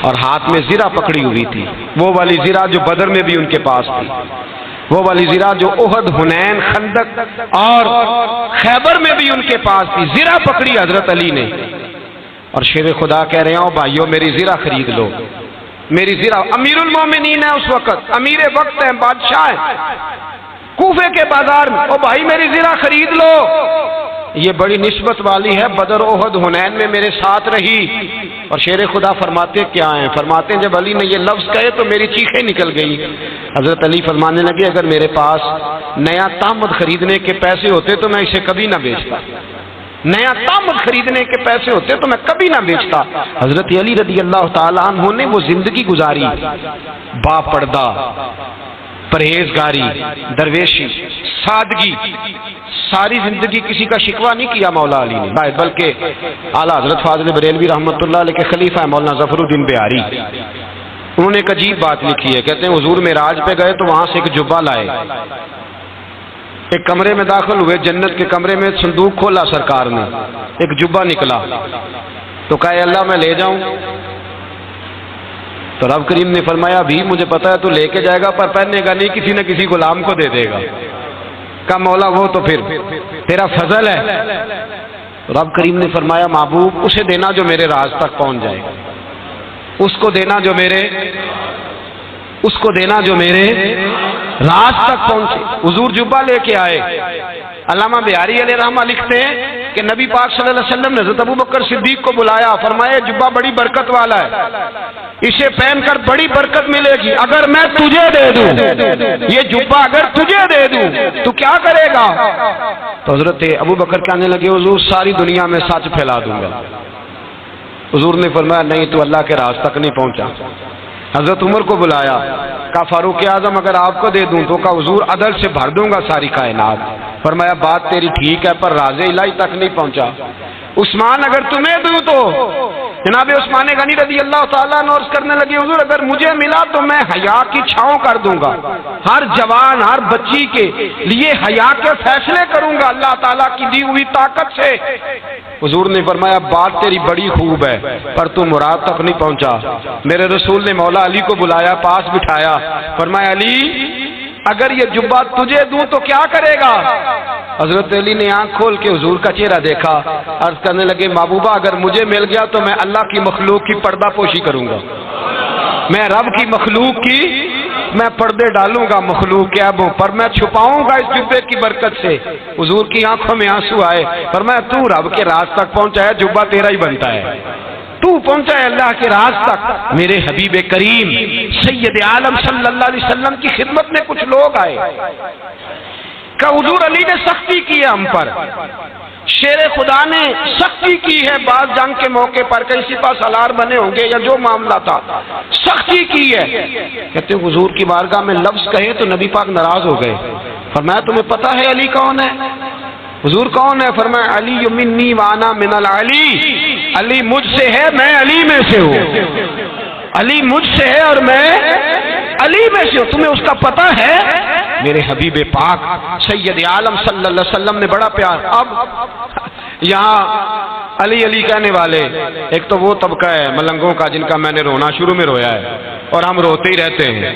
اور ہاتھ میں زرہ پکڑی ہوئی تھی، وہ والی زرہ جو بدر میں بھی ان کے پاس تھی، وہ والی زرہ جو احد، حنین، خندق اور خیبر میں بھی ان کے پاس تھی، زرہ پکڑی حضرت علی نے اور شیر خدا کہہ رہے ہوں بھائیو میری زرہ خرید لو، میری زرہ۔ امیر المومنین ہے اس وقت، امیر وقت ہے، بادشاہ ہے کوفے کے بازار میں، او بھائی میری زرہ خرید لو، یہ بڑی نسبت والی ہے، بدر احد حنین میں میرے ساتھ رہی۔ اور شیر خدا فرماتے کیا ہیں؟ فرماتے ہیں جب علی نے یہ لفظ کہے تو میری چیخیں نکل گئی۔ حضرت علی فرمانے لگے اگر میرے پاس نیا تامد خریدنے کے پیسے ہوتے تو میں اسے کبھی نہ بیچتا، نیا تامد خریدنے کے پیسے ہوتے تو میں کبھی نہ بیچتا۔ حضرت علی رضی اللہ تعالیٰ عنہ نے وہ زندگی گزاری با پردہ، پرہیزگاری، درویشی، سادگی، ساری زندگی کسی کا شکوہ نہیں کیا مولا علی نے، بلکہ اعلیٰ حضرت فاضل بریلوی رحمۃ اللہ علیہ کے خلیفہ مولانا ظفر الدین بہاری، انہوں نے ایک عجیب بات لکھی ہے، کہتے ہیں حضور معراج پہ گئے تو وہاں سے ایک جبہ لائے، ایک کمرے میں داخل ہوئے، جنت کے کمرے میں صندوق کھولا سرکار نے، ایک جبہ نکلا تو کہا اللہ میں لے جاؤں؟ تو رب کریم نے فرمایا بھی مجھے پتا ہے تو لے کے جائے گا پر پہننے گا نہیں، کسی نہ کسی غلام کو دے دے گا۔ کہا مولا وہ تو پھر تیرا فضل ہے۔ رب کریم نے فرمایا محبوب اسے دینا جو میرے راز تک پہنچ جائے، اس کو دینا جو میرے راز تک پہنچے۔ حضور جبہ لے کے آئے۔ علامہ بہاری علیہ رحمہ لکھتے ہیں کہ نبی پاک صلی اللہ علیہ وسلم نے حضرت ابوبکر صدیق کو بلایا، فرمایا جبہ بڑی برکت والا ہے، اسے پہن کر بڑی برکت ملے گی، اگر میں تجھے دے دوں یہ جبہ، اگر تجھے دے دوں تو کیا کرے گا؟ تو حضرت ابوبکر کہنے لگے حضور ساری دنیا میں سچ پھیلا دوں گا۔ حضور نے فرمایا نہیں تو اللہ کے راز تک نہیں پہنچا۔ حضرت عمر کو بلایا، کہا فاروق اعظم اگر آپ کو دے دوں تو کہا حضور عدل سے بھر دوں گا ساری کائنات۔ فرمایا بات تیری ٹھیک ہے پر راز الہی تک نہیں پہنچا۔ عثمان اگر تمہیں دوں تو جناب عثمان غنی رضی اللہ تعالیٰ عنہ عرض کرنے لگے حضور اگر مجھے ملا تو میں حیا کی چھاؤں کر دوں گا، ہر جوان ہر بچی کے لیے حیا کے فیصلے کروں گا اللہ تعالیٰ کی دی ہوئی طاقت سے۔ حضور نے فرمایا بات تیری بڑی خوب ہے پر تو مراد تک نہیں پہنچا۔ میرے رسول نے مولا علی کو بلایا، پاس بٹھایا، فرمایا علی اگر یہ جبہ تجھے دوں تو کیا کرے گا؟ حضرت علی نے آنکھ کھول کے حضور کا چہرہ دیکھا، عرض کرنے لگے محبوبہ اگر مجھے مل گیا تو میں اللہ کی مخلوق کی پردہ پوشی کروں گا، میں رب کی مخلوق کی میں پردے ڈالوں گا مخلوق کے عیبوں پر، میں چھپاؤں گا اس جبے کی برکت سے۔ حضور کی آنکھوں میں آنسو آئے، فرمایا تو رب کے راز تک پہنچا ہے، جبہ تیرا ہی بنتا ہے، تو پہنچا ہے اللہ کے راز تک۔ میرے حبیب کریم سید عالم صلی اللہ علیہ وسلم کی خدمت میں کچھ لوگ آئے کہ حضور علی نے سختی کی ہے ہم پر، شیر خدا نے سختی کی ہے، بعض جنگ کے موقع پر کئی سپاہ سالار بنے ہوں گے یا جو معاملہ تھا سختی کی ہے۔ کہتے ہیں حضور کی بارگاہ میں لفظ کہے تو نبی پاک ناراض ہو گئے۔ فرمایا تمہیں پتہ ہے علی کون ہے؟ حضور کون ہے؟ فرمایا علی منی وانا من العلی، علی مجھ سے ہے میں علی میں سے ہوں، علی مجھ سے ہے اور میں علی میں سے ہوں، تمہیں اس کا پتہ ہے؟ میرے حبیب پاک سید عالم صلی اللہ علیہ وسلم نے بڑا پیار۔ اب یہاں علی علی کہنے والے ایک تو وہ طبقہ ہے ملنگوں کا جن کا میں نے رونا شروع میں رویا ہے اور ہم روتے ہی رہتے ہیں،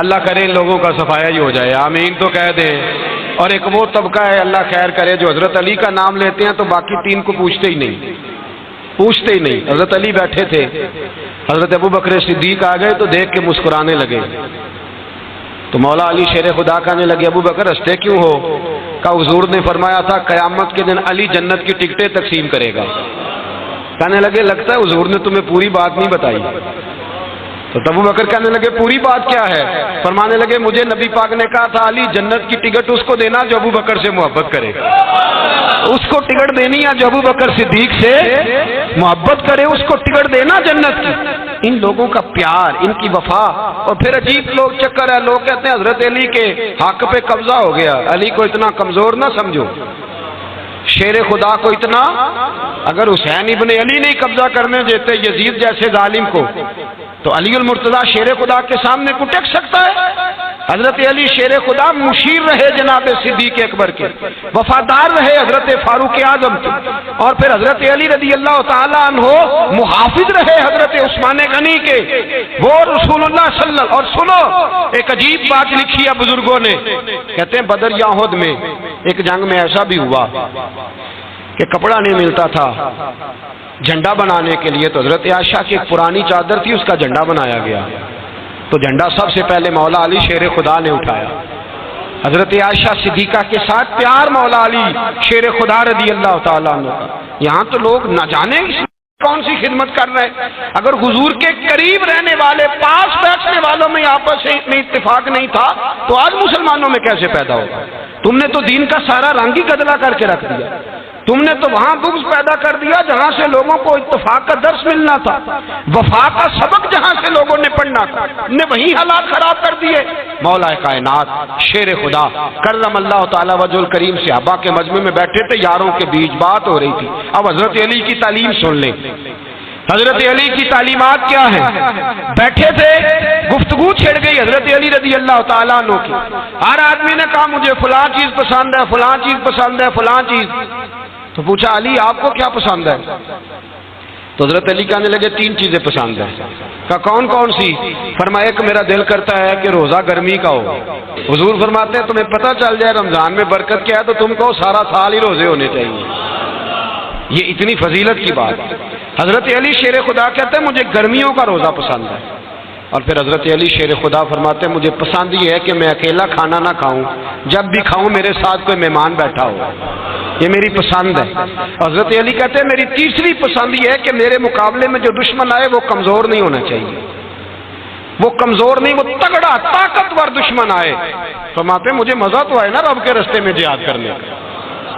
اللہ کرے ان لوگوں کا صفایا ہی ہو جائے، آمین تو کہہ دیں۔ اور ایک وہ طبقہ ہے اللہ خیر کرے جو حضرت علی کا نام لیتے ہیں تو باقی تین کو پوچھتے ہی نہیں۔ حضرت علی بیٹھے تھے، حضرت ابوبکر صدیق آ گئے تو دیکھ کے مسکرانے لگے، تو مولا علی شیر خدا کہنے لگے ابوبکر ہنستے کیوں ہو؟ کہ حضور نے فرمایا تھا قیامت کے دن علی جنت کی ٹکٹیں تقسیم کرے گا۔ کہنے لگے لگتا ہے حضور نے تمہیں پوری بات نہیں بتائی۔ تو ابوبکر کہنے لگے پوری بات کیا ہے؟ فرمانے لگے مجھے نبی پاک نے کہا تھا علی جنت کی ٹکٹ اس کو دینا جو ابوبکر سے محبت کرے، اس کو ٹکٹ دینی ہے جو ابوبکر صدیق سے محبت کرے، اس کو ٹکٹ دینا جنت کی۔ ان لوگوں کا پیار، ان کی وفا۔ اور پھر عجیب لوگ چکر ہے، لوگ کہتے ہیں حضرت علی کے حق پہ قبضہ ہو گیا، علی کو اتنا کمزور نہ سمجھو، شیر خدا کو اتنا، اگر حسین ابن علی نہیں قبضہ کرنے دیتے یزید جیسے ظالم کو تو علی المرتضیٰ شیر خدا کے سامنے کو ٹک سکتا ہے؟ حضرت علی شیر خدا مشیر رہے جناب صدیق اکبر کے، وفادار رہے حضرت فاروق اعظم کے، اور پھر حضرت علی رضی اللہ تعالیٰ عنہ محافظ رہے حضرت عثمان غنی کے، وہ رسول اللہ صلی اللہ۔ اور سنو ایک عجیب بات لکھی ہے بزرگوں نے، کہتے ہیں بدر یا احد میں ایک جنگ میں ایسا بھی ہوا کہ کپڑا نہیں ملتا تھا جھنڈا بنانے کے لیے، تو حضرت عائشہ کی ایک پرانی چادر تھی اس کا جھنڈا بنایا گیا، تو جھنڈا سب سے پہلے مولا علی شیر خدا نے اٹھایا۔ حضرت عائشہ صدیقہ کے ساتھ پیار مولا علی شیر خدا رضی اللہ تعالیٰ عنہ کا۔ یہاں تو لوگ نہ جانے کون سی خدمت کر رہے ہیں۔ اگر حضور کے قریب رہنے والے پاس بیٹھنے والوں میں آپس میں اتفاق نہیں تھا تو آج مسلمانوں میں کیسے پیدا ہوگا؟ تم نے تو دین کا سارا رنگ ہی گدلا کر کے رکھ دیا۔ تم نے تو وہاں بغض پیدا کر دیا جہاں سے لوگوں کو اتفاق کا درس ملنا تھا، وفا کا سبق جہاں سے لوگوں نے پڑھنا تھا، نے وہی حالات خراب کر دیے۔ مولا کائنات شیر خدا کرم اللہ تعالی وجہ الکریم صحابہ کے مجمع میں بیٹھے تھے، یاروں کے بیچ بات ہو رہی تھی۔ اب حضرت علی کی تعلیم سن لیں، حضرت علی کی تعلیمات کیا ہیں۔ بیٹھے تھے، گفتگو چھڑ گئی حضرت علی رضی اللہ تعالیٰ عنہ کی۔ ہر آدمی نے کہا مجھے فلاں چیز پسند ہے، فلاں چیز پسند ہے، فلاں چیز۔ تو پوچھا علی آپ کو کیا پسند ہے؟ تو حضرت علی کہنے لگے 3 چیزیں پسند ہیں۔ کہا کون کون سی؟ فرمایا ایک میرا دل کرتا ہے کہ روزہ گرمی کا ہو۔ حضور فرماتے ہیں تمہیں پتہ چل جائے رمضان میں برکت کیا ہے تو تم کو سارا سال ہی روزے ہونے چاہیے۔ یہ اتنی فضیلت کی بات۔ حضرت علی شیر خدا کہتے ہیں مجھے گرمیوں کا روزہ پسند ہے۔ اور پھر حضرت علی شیر خدا فرماتے ہیں مجھے پسند یہ ہے کہ میں اکیلا کھانا نہ کھاؤں، جب بھی کھاؤں میرے ساتھ کوئی مہمان بیٹھا ہو، یہ میری پسند ہے۔ حضرت علی کہتے ہیں میری تیسری پسند یہ ہے کہ میرے مقابلے میں جو دشمن آئے وہ کمزور نہیں ہونا چاہیے، وہ کمزور نہیں، وہ تگڑا طاقتور دشمن آئے۔ فرماتے ہیں مجھے مزہ تو آئے نا رب کے راستے میں جہاد کرنے کا۔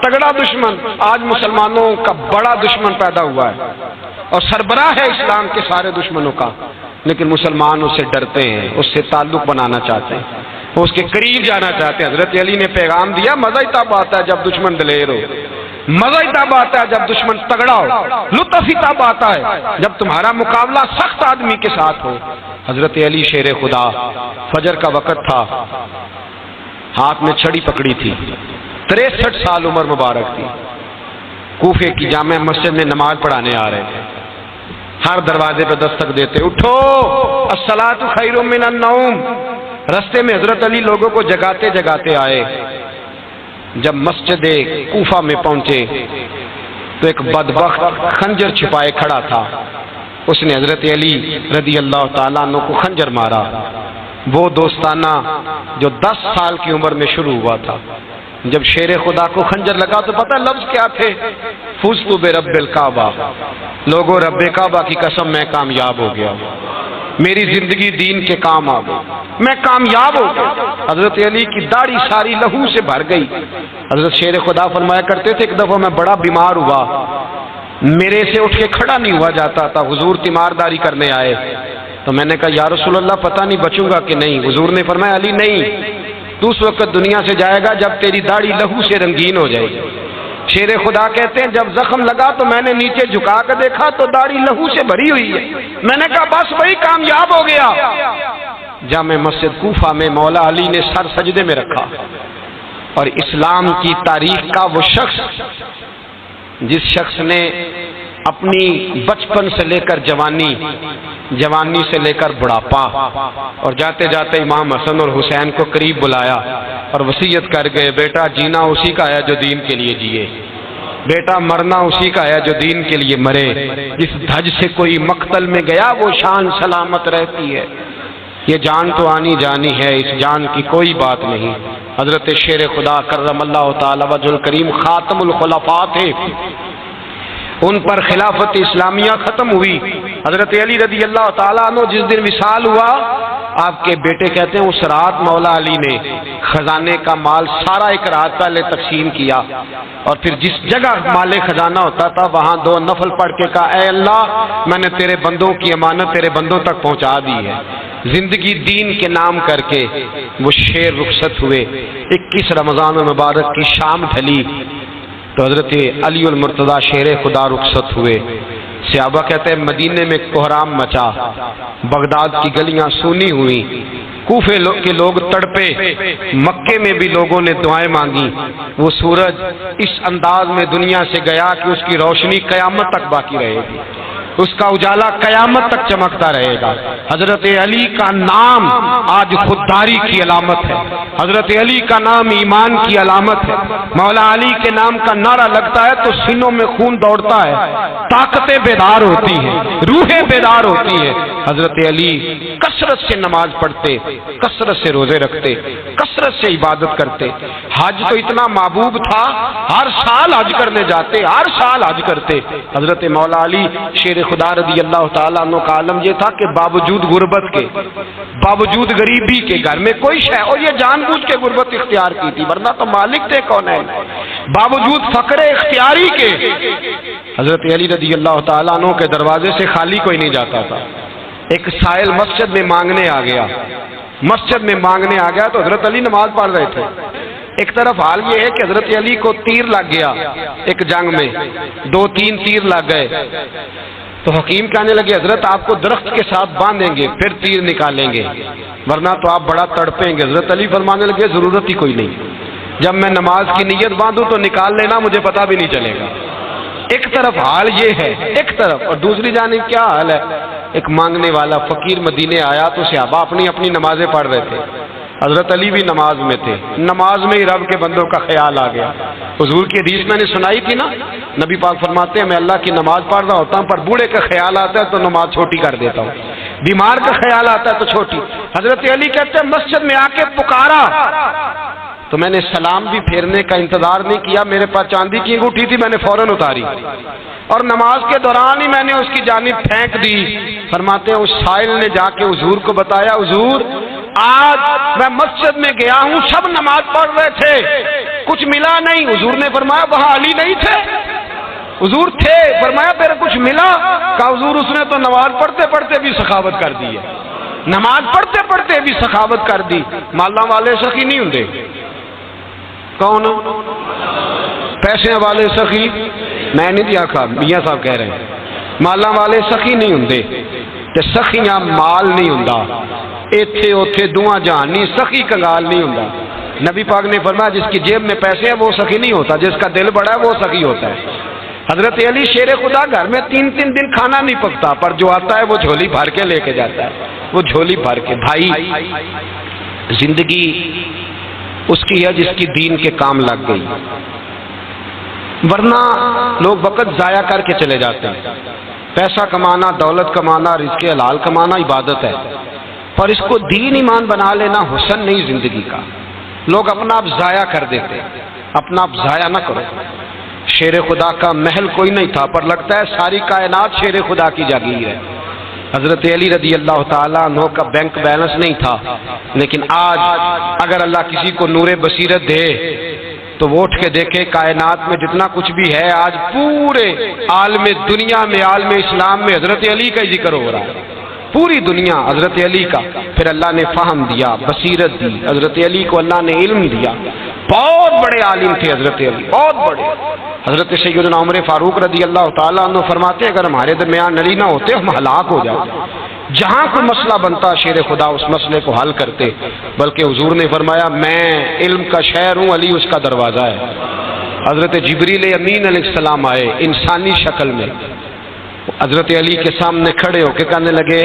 تگڑا دشمن، آج مسلمانوں کا بڑا دشمن پیدا ہوا ہے اور سربراہ ہے اسلام کے سارے دشمنوں کا، لیکن مسلمان اس سے ڈرتے ہیں، اس سے تعلق بنانا چاہتے ہیں، وہ اس کے قریب جانا چاہتے ہیں۔ حضرت علی نے پیغام دیا مزہ ہی تب آتا ہے جب دشمن دلیر ہو، مزہ ہی تب آتا ہے جب دشمن تگڑا ہو، لطف ہی تب آتا ہے جب تمہارا مقابلہ سخت آدمی کے ساتھ ہو۔ حضرت علی شیر خدا، فجر کا وقت تھا، ہاتھ میں چھڑی پکڑی تھی، 63 سال عمر مبارک تھی، کوفے کی جامع مسجد میں نماز پڑھانے آ رہے تھے۔ ہر دروازے پہ دستک دیتے اٹھو الصلاۃ خیر من النوم۔ رستے میں حضرت علی لوگوں کو جگاتے جگاتے آئے۔ جب مسجد کوفہ میں پہنچے تو ایک بدبخت خنجر چھپائے کھڑا تھا، اس نے حضرت علی رضی اللہ تعالیٰ عنہ کو خنجر مارا۔ وہ دوستانہ جو 10 سال کی عمر میں شروع ہوا تھا، جب شیر خدا کو خنجر لگا تو پتہ لفظ کیا تھے؟ فزت برب الکعبہ، لوگوں رب کعبہ کی قسم میں کامیاب ہو گیا، میری زندگی دین کے کام آ گئی، میں کامیاب ہو گیا۔ حضرت علی کی داڑھی ساری لہو سے بھر گئی۔ حضرت شیر خدا فرمایا کرتے تھے ایک دفعہ میں بڑا بیمار ہوا، میرے سے اٹھ کے کھڑا نہیں ہوا جاتا تھا، حضور تیمارداری کرنے آئے تو میں نے کہا یا رسول اللہ پتہ نہیں بچوں گا کہ نہیں۔ حضور نے فرمایا علی نہیں، تو اس وقت دنیا سے جائے گا جب تیری داڑھی لہو سے رنگین ہو جائے گی۔ شیر خدا کہتے ہیں جب زخم لگا تو میں نے نیچے جھکا کر دیکھا تو داڑھی لہو سے بھری ہوئی ہے، میں نے کہا بس وہی کامیاب ہو گیا۔ جامع مسجد کوفہ میں مولا علی نے سر سجدے میں رکھا اور اسلام کی تاریخ کا وہ شخص جس شخص نے اپنی بچپن سے لے کر جوانی، جوانی سے لے کر بڑھاپا اور جاتے جاتے امام حسن اور حسین کو قریب بلایا اور وصیت کر گئے بیٹا جینا اسی کا ہے جو دین کے لیے جیے، بیٹا مرنا اسی کا ہے جو دین کے لیے مرے، جس دھج سے کوئی مقتل میں گیا وہ شان سلامت رہتی ہے، یہ جان تو آنی جانی ہے، اس جان کی کوئی بات نہیں۔ حضرت شیر خدا کرم اللہ تعالی وجہ الکریم خاتم الخلفاء تھے، ان پر خلافت اسلامیہ ختم ہوئی۔ حضرت علی رضی اللہ تعالیٰ عنہ جس دن وصال ہوا، آپ کے بیٹے کہتے ہیں اس رات مولا علی نے خزانے کا مال سارا ایک رات پہلے تقسیم کیا اور پھر جس جگہ مال خزانہ ہوتا تھا وہاں 2 نفل پڑھ کے کہا اے اللہ میں نے تیرے بندوں کی امانت تیرے بندوں تک پہنچا دی ہے۔ زندگی دین کے نام کر کے وہ شیر رخصت ہوئے۔ 21 رمضان المبارک کی شام ڈھلی تو حضرت علی المرتضیٰ شیر خدا رخصت ہوئے۔ صحابہ کہتے ہیں مدینے میں کوہرام مچا، بغداد کی گلیاں سونی ہوئی، کوفے کے لوگ تڑپے، مکے میں بھی لوگوں نے دعائیں مانگی۔ وہ سورج اس انداز میں دنیا سے گیا کہ اس کی روشنی قیامت تک باقی رہے گی، اس کا اجالا قیامت تک چمکتا رہے گا۔ حضرت علی کا نام آج خودداری کی علامت ہے، حضرت علی کا نام ایمان کی علامت ہے۔ مولا علی کے نام کا نعرہ لگتا ہے تو سینوں میں خون دوڑتا ہے، طاقتیں بیدار ہوتی ہیں، روحیں بیدار ہوتی ہیں۔ حضرت علی کثرت سے نماز پڑھتے، کثرت سے روزے رکھتے، کثرت سے عبادت کرتے۔ حج تو اتنا محبوب تھا، ہر سال حج کرنے جاتے، ہر سال حج کرتے۔ حضرت مولا علی شیر خدا رضی اللہ تعالیٰ عنہ کا عالم یہ تھا کہ باوجود غربت کے، باوجود غریبی کے، گھر میں کوئی شے، اور یہ جان بوجھ کے غربت اختیار کی تھی ورنہ تو مالک تھے کونین، باوجود فقر اختیاری کے حضرت علی رضی اللہ تعالیٰ عنہ کے دروازے سے خالی کوئی نہیں جاتا تھا۔ ایک سائل مسجد میں مانگنے آ گیا، مسجد میں مانگنے آ گیا تو حضرت علی نماز پڑھ رہے تھے۔ ایک طرف حال یہ ہے کہ حضرت علی کو تیر لگ گیا ایک جنگ میں، 2-3 تیر لگ گئے، تو حکیم کہنے لگے حضرت آپ کو درخت کے ساتھ باندھیں گے پھر تیر نکالیں گے ورنہ تو آپ بڑا تڑپیں گے۔ حضرت علی فرمانے لگے ضرورت ہی کوئی نہیں، جب میں نماز کی نیت باندھوں تو نکال لینا، مجھے پتہ بھی نہیں چلے گا۔ ایک طرف حال یہ ہے، ایک طرف، اور دوسری جانب کیا حال ہے، ایک مانگنے والا فقیر مدینے آیا تو صحابہ اپنی اپنی نمازیں پڑھ رہے تھے، حضرت علی بھی نماز میں تھے، نماز میں ہی رب کے بندوں کا خیال آ گیا۔ حضور کی حدیث میں نے سنائی تھی نا، نبی پاک فرماتے ہیں میں اللہ کی نماز پڑھ رہا ہوتا ہوں پر بوڑھے کا خیال آتا ہے تو نماز چھوٹی کر دیتا ہوں، بیمار کا خیال آتا ہے تو چھوٹی۔ حضرت علی کہتے ہیں مسجد میں آ کے پکارا تو میں نے سلام بھی پھیرنے کا انتظار نہیں کیا، میرے پاس چاندی کی انگوٹھی تھی، میں نے فوراً اتاری اور نماز کے دوران ہی میں نے اس کی جانب پھینک دی۔ فرماتے ہیں اس سائل نے جا کے حضور کو بتایا، حضور آج میں مسجد میں گیا ہوں، سب نماز پڑھ رہے تھے، کچھ ملا نہیں۔ حضور نے فرمایا وہاں علی نہیں تھے؟ حضور تھے۔ فرمایا پھر کچھ ملا؟ کہا حضور اس نے تو نماز پڑھتے پڑھتے بھی سخاوت کر دی ہے، نماز پڑھتے پڑھتے بھی سخاوت کر دی۔ مالا والے سخی نہیں ہوں، کون پیسے والے سخی؟ میں نہیں دیا کھا، میاں صاحب کہہ رہے ہیں مالا والے سخی نہیں ہوں، تے سخیاں مال نہیں ہوں، ایتھے اوتھے دعا جہان نہیں، سخی کنگال نہیں ہوں۔ نبی پاک نے فرمایا جس کی جیب میں پیسے ہیں وہ سخی نہیں ہوتا، جس کا دل بڑا ہے وہ سخی ہوتا ہے۔ حضرت علی شیر خدا گھر میں 3 دن کھانا نہیں پکتا پر جو آتا ہے وہ جھولی بھر کے لے کے جاتا ہے، وہ جھولی بھر کے۔ بھائی زندگی اس کی ہے جس کی دین کے کام لگ گئی، ورنہ لوگ وقت ضائع کر کے چلے جاتے ہیں۔ پیسہ کمانا، دولت کمانا، رزق حلال کمانا عبادت ہے، پر اس کو دین ایمان بنا لینا حسن نہیں زندگی کا۔ لوگ اپنا آپ ضائع کر دیتے، اپنا آپ ضائع نہ کرو۔ شیر خدا کا محل کوئی نہیں تھا پر لگتا ہے ساری کائنات شیر خدا کی جاگیر ہے۔ حضرت علی رضی اللہ تعالیٰ عنہ کا بینک بیلنس نہیں تھا، لیکن آج اگر اللہ کسی کو نور بصیرت دے تو وہ اٹھ کے دیکھے کائنات میں جتنا کچھ بھی ہے، آج پورے عالم دنیا میں، عالم اسلام میں حضرت علی کا ہی ذکر ہو رہا ہے، پوری دنیا حضرت علی کا۔ پھر اللہ نے فہم دیا، بصیرت دی، حضرت علی کو اللہ نے علم دیا، بہت بڑے عالم تھے حضرت علی، بہت بڑے۔ حضرت سیدنا عمر فاروق رضی اللہ تعالیٰ عنہ فرماتے ہیں اگر ہمارے درمیان علی نہ ہوتے ہم ہلاک ہو جاتے، جہاں کوئی مسئلہ بنتا شیر خدا اس مسئلے کو حل کرتے، بلکہ حضور نے فرمایا میں علم کا شہر ہوں، علی اس کا دروازہ ہے۔ حضرت جبریل امین علیہ السلام آئے انسانی شکل میں، حضرت علی کے سامنے کھڑے ہو کے کہنے لگے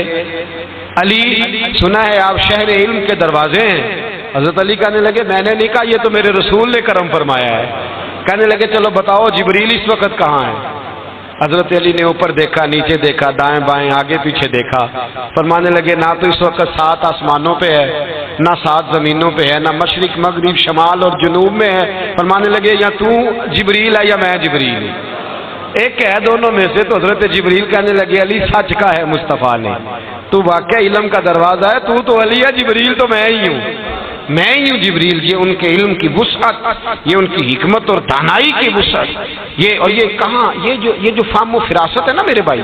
علی سنا ہے آپ شہر علم کے دروازے ہیں؟ حضرت علی کہنے لگے میں نے نہیں کہا، یہ تو میرے رسول نے کرم فرمایا ہے۔ کہنے لگے چلو بتاؤ جبریل اس وقت کہاں ہے؟ حضرت علی نے اوپر دیکھا، نیچے دیکھا، دائیں بائیں آگے پیچھے دیکھا، فرمانے لگے نہ تو اس وقت 7 آسمانوں پہ ہے، نہ 7 زمینوں پہ ہے، نہ مشرق مغرب شمال اور جنوب میں ہے۔ فرمانے لگے یا تو جبریل ہے یا میں جبریل ہوں، ایک ہے دونوں میں سے۔ تو حضرت جبریل کہنے لگے علی سچ کا ہے مصطفیٰ نے، تو واقعہ علم کا دروازہ ہے، تو علی ہے، جبریل تو میں ہی ہوں، میں ہی ہوں جبریل۔ یہ ان کے علم کی وسعت، یہ ان کی حکمت اور دانائی کی وسعت، یہ کہاں یہ جو فہم و فراست ہے نا میرے بھائی،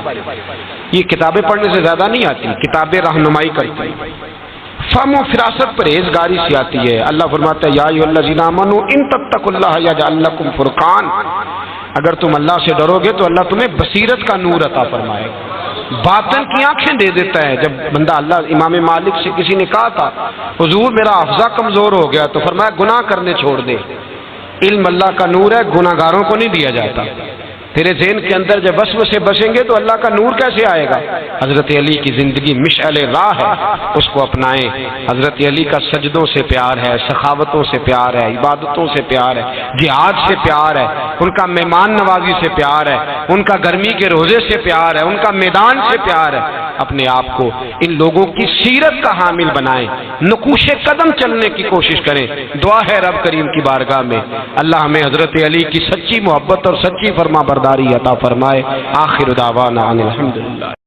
یہ کتابیں پڑھنے سے زیادہ نہیں آتی، کتابیں رہنمائی کرتی ہیں۔ فہم و فراست پرہیزگاری سے آتی ہے۔ اللہ فرماتا ہے یا ایھا الذین آمنوا ان تتقوا اللہ یجعل لکم فرقان، اگر تم اللہ سے ڈرو گے تو اللہ تمہیں بصیرت کا نور عطا فرمائے گا، باطن کی آنکھیں دے دیتا ہے۔ جب بندہ اللہ امام مالک سے کسی نے کہا تھا حضور میرا حافظہ کمزور ہو گیا، تو فرمایا گناہ کرنے چھوڑ دے، علم اللہ کا نور ہے، گناہ گاروں کو نہیں دیا جاتا۔ تیرے ذہن کے اندر جب وسوسے بسیں گے تو اللہ کا نور کیسے آئے گا؟ حضرت علی کی زندگی مشعل راہ ہے، اس کو اپنائیں۔ حضرت علی کا سجدوں سے پیار ہے، سخاوتوں سے پیار ہے، عبادتوں سے پیار ہے، جہاد سے پیار ہے، ان کا مہمان نوازی سے پیار ہے، ان کا گرمی کے روزے سے پیار ہے، ان کا میدان سے پیار ہے۔ اپنے آپ کو ان لوگوں کی سیرت کا حامل بنائیں، نقوش قدم چلنے کی کوشش کریں۔ دعا ہے رب کریم کی بارگاہ میں اللہ ہمیں حضرت علی کی سچی محبت اور سچی فرما برداری برداری عطا فرمائے۔ آخر دعوانا ان الحمدللہ۔